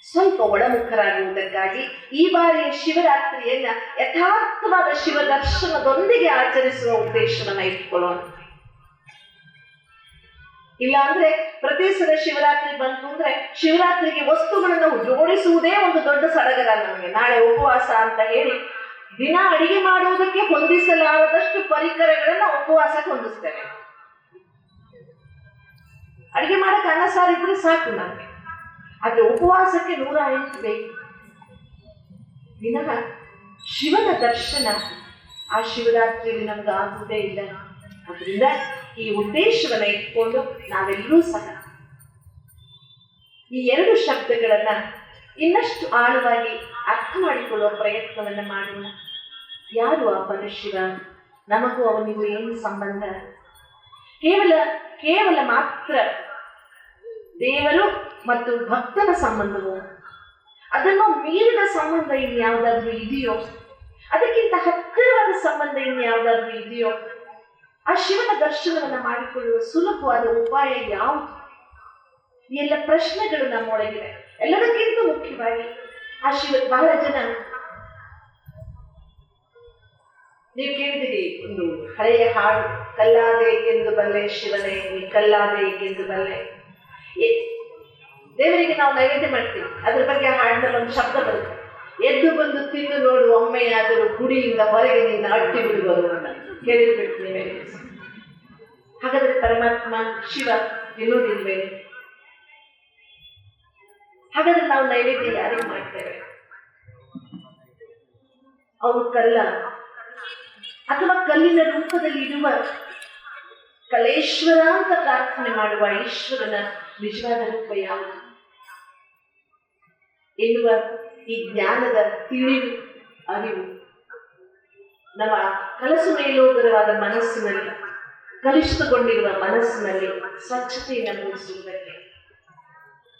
ಸ್ವಲ್ಪ ಒಳಮುಖರಾಗುವುದಕ್ಕಾಗಿ ಈ ಬಾರಿಯ ಶಿವರಾತ್ರಿಯನ್ನ ಯಥಾರ್ಥವಾದ ಶಿವ ದರ್ಶನದೊಂದಿಗೆ ಆಚರಿಸುವ ಉದ್ದೇಶವನ್ನ ಇಟ್ಕೊಳ್ಳೋಣ. ಇಲ್ಲ ಅಂದ್ರೆ ಪ್ರತಿ ಸಲ ಶಿವರಾತ್ರಿ ಬಂತು ಅಂದ್ರೆ ಶಿವರಾತ್ರಿಗೆ ವಸ್ತುಗಳನ್ನು ಜೋಡಿಸುವುದೇ ಒಂದು ದೊಡ್ಡ ಸಡಗರ ನಮಗೆ. ನಾಳೆ ಉಪವಾಸ ಅಂತ ಹೇಳಿ ದಿನ ಅಡಿಗೆ ಮಾಡುವುದಕ್ಕೆ ಹೊಂದಿಸಲಾರದಷ್ಟು ಪರಿಕರಗಳನ್ನ ಉಪವಾಸಕ್ಕೆ ಹೊಂದಿಸ್ತೇವೆ. ಅಡಿಗೆ ಮಾಡಕ್ಕೆ ಅನ್ನ ಸಾರಿದ್ರೆ ಸಾಕು ನಮಗೆ, ಆದ್ರೆ ಉಪವಾಸಕ್ಕೆ 108 ಬೇಕು. ವಿನಃ ಶಿವನ ದರ್ಶನ ಆ ಶಿವರಾತ್ರಿಯಲ್ಲಿ ನಮ್ಗೆ ಆಗುವುದೇ ಇಲ್ಲ. ಅದರಿಂದ ಈ ಉದ್ದೇಶವನ್ನ ಇಟ್ಕೊಂಡು ನಾವೆಲ್ಲರೂ ಸಹ ಈ 2 ಶಬ್ದಗಳನ್ನ ಇನ್ನಷ್ಟು ಆಳವಾಗಿ ಅರ್ಥ ಮಾಡಿಕೊಳ್ಳುವ ಪ್ರಯತ್ನವನ್ನ ಮಾಡೋಣ. ಯಾರು ಆ ಪರಶಿವ? ನಮಗೂ ಅವನಿಗೂ ಏನು ಸಂಬಂಧ? ಕೇವಲ ಮಾತ್ರ ದೇವರು ಮತ್ತು ಭಕ್ತನ ಸಂಬಂಧವು, ಅದನ್ನು ಮೀರಿದ ಸಂಬಂಧ ಇನ್ಯಾವುದಾದ್ರೂ ಇದೆಯೋ? ಅದಕ್ಕಿಂತ ಹತ್ತಿರವಾದ ಸಂಬಂಧ ಇನ್ಯಾವುದಾದ್ರೂ ಇದೆಯೋ? ಆ ಶಿವನ ದರ್ಶನವನ್ನ ಮಾಡಿಕೊಳ್ಳುವ ಸುಲಭವಾದ ಉಪಾಯ ಯಾವುದು? ಈ ಎಲ್ಲ ಪ್ರಶ್ನೆಗಳು ನಮ್ಮೊಳಗಿದೆ. ಎಲ್ಲದಕ್ಕಿಂತ ಮುಖ್ಯವಾಗಿ ಆ ಶಿವ, ಬಹಳ ಜನ ನೀವು ಕೇಳಿದಿರಿ ಒಂದು ಹಳೆಯ ಹಾಡು, ಕಲ್ಲಾದೆ ಏಕೆಂದು ಬಲ್ಲೆ ಶಿವನೇ ನೀ ಕಲ್ಲಾದೆ ಏಕೆಂದು ಬಲ್ಲೆ. ದೇವರಿಗೆ ನಾವು ನೈವೇದ್ಯ ಮಾಡ್ತೀವಿ, ಅದ್ರ ಬಗ್ಗೆ ಆ ಹಾಡಿನಲ್ಲಿ ಒಂದು ಶಬ್ದ ಬರುತ್ತೆ, ಎದ್ದು ಬಂದು ತಿಂದು ನೋಡು ಒಮ್ಮೆಯಾದರೂ ಗುಡಿಯಿಂದ ಹೊರಗೆ ನಿನ್ನ ಅಟ್ಟಿ ಬಿಡುವುದು ಅಂತ ಕೇಳಿರ್ಬೇಕು ನೀವೇ. ಹಾಗಾದ್ರೆ ಪರಮಾತ್ಮ ಶಿವ ಎನ್ನುವುದಿಲ್ವೇ? ಹಾಗಾದ್ರೆ ನಾವು ನೈವೇದ್ಯ ಯಾರಿಗೆ ಮಾಡ್ತೇವೆ? ಅವನು ಕಲ್ಲ ಅಥವಾ ಕಲ್ಲಿನ ರೂಪದಲ್ಲಿ ಇರುವ ಕಲೇಶ್ವರ ಅಂತ ಪ್ರಾರ್ಥನೆ ಮಾಡುವ ಈಶ್ವರನ ನಿಜವಾದ ರೂಪ ಯಾವುದು ಎನ್ನುವ ಈ ಜ್ಞಾನದ ತಿಳಿವು, ಅರಿವು ನಮ್ಮ ಕಲಸು ಮೇಲೋಗರವಾದ ಮನಸ್ಸಿನಲ್ಲಿ, ಕಲುಷಿತಗೊಂಡಿರುವ ಮನಸ್ಸಿನಲ್ಲಿ ಸ್ವಚ್ಛತೆಯನ್ನು ಮೂಡಿಸುವುದಕ್ಕೆ,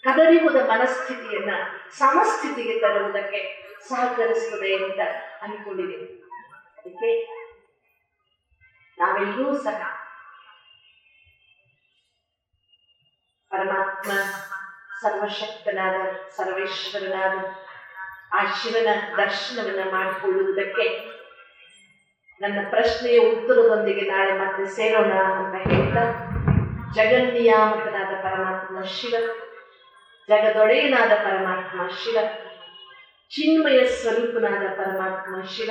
ಕದರಿಯುವುದ ಮನಸ್ಥಿತಿಯನ್ನ ಸಮಸ್ಥಿತಿಗೆ ತರುವುದಕ್ಕೆ ಸಹಕರಿಸುತ್ತದೆ ಅಂತ ಅನ್ಕೊಂಡಿದ್ದೀನಿ. ಅದಕ್ಕೆ ನಾವೆಲ್ಲರೂ ಸಹ ಪರಮಾತ್ಮ ಸರ್ವಶಕ್ತನಾದ ಸರ್ವೇಶ್ವರನಾದ ಆ ಶಿವನ ದರ್ಶನವನ್ನ ಮಾಡಿಕೊಳ್ಳುವುದಕ್ಕೆ ನನ್ನ ಪ್ರಶ್ನೆಯ ಉತ್ತರದೊಂದಿಗೆ ನಾಳೆ ಮತ್ತೆ ಸೇರೋಣ ಅಂತ ಹೇಳ್ತಾ, ಜಗನ್ನಿಯಾಮಕನಾದ ಪರಮಾತ್ಮ ಶಿವ, ಜಗದೊಡೆಯನಾದ ಪರಮಾತ್ಮ ಶಿವ, ಚಿನ್ಮಯ ಸ್ವರೂಪನಾದ ಪರಮಾತ್ಮ ಶಿವ,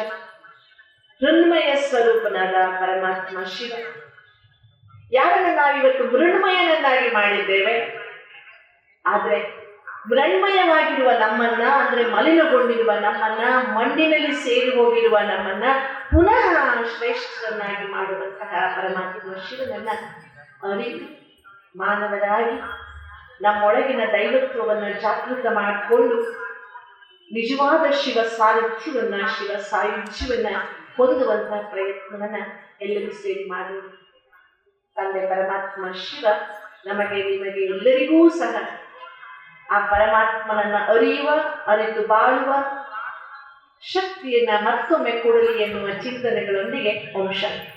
ಮೃಣ್ಮಯ ಸ್ವರೂಪನಾದ ಪರಮಾತ್ಮ ಶಿವ, ಯಾರನ್ನ ನಾವಿವತ್ತು ಮೃಣ್ಮಯನನ್ನಾಗಿ ಮಾಡಿದ್ದೇವೆ, ಆದ್ರೆ ಮೃಣ್ಮಯವಾಗಿರುವ ನಮ್ಮನ್ನ, ಅಂದ್ರೆ ಮಲಿನಗೊಂಡಿರುವ ನಮ್ಮನ್ನ, ಮಣ್ಣಿನಲ್ಲಿ ಸೇರಿ ಹೋಗಿರುವ ನಮ್ಮನ್ನ ಪುನಃ ಶ್ರೇಷ್ಠರನ್ನಾಗಿ ಮಾಡುವಂತಹ ಪರಮಾತ್ಮ ಶಿವನನ್ನ ಅರಿತು ಮಾನವರಾಗಿ ನಮ್ಮೊಳಗಿನ ದೈವತ್ವವನ್ನು ಜಾಗೃತ ಮಾಡಿಕೊಂಡು ನಿಜವಾದ ಶಿವ ಸಾರಥ್ಯವನ್ನ, ಶಿವ ಸಾಯುಜ್ಯವನ್ನ ಹೊಂದುವಂತಹ ಪ್ರಯತ್ನವನ್ನ ಎಲ್ಲರೂ ಸೇರಿ ಮಾಡೋಣ. ತಂದೆ ಪರಮಾತ್ಮ ಶಿವ ನಮಗೆ, ನಿಮಗೆ ಎಲ್ಲರಿಗೂ ಸಹ ಆ ಪರಮಾತ್ಮನನ್ನ ಅರಿತು ಬಾಳುವ ಶಕ್ತಿಯನ್ನ ಮತ್ತೊಮ್ಮೆ ಕೊಡಲಿ ಎನ್ನುವ ಚಿಂತನೆಗಳೊಂದಿಗೆ ಓಂ ಶಾಂತಿ.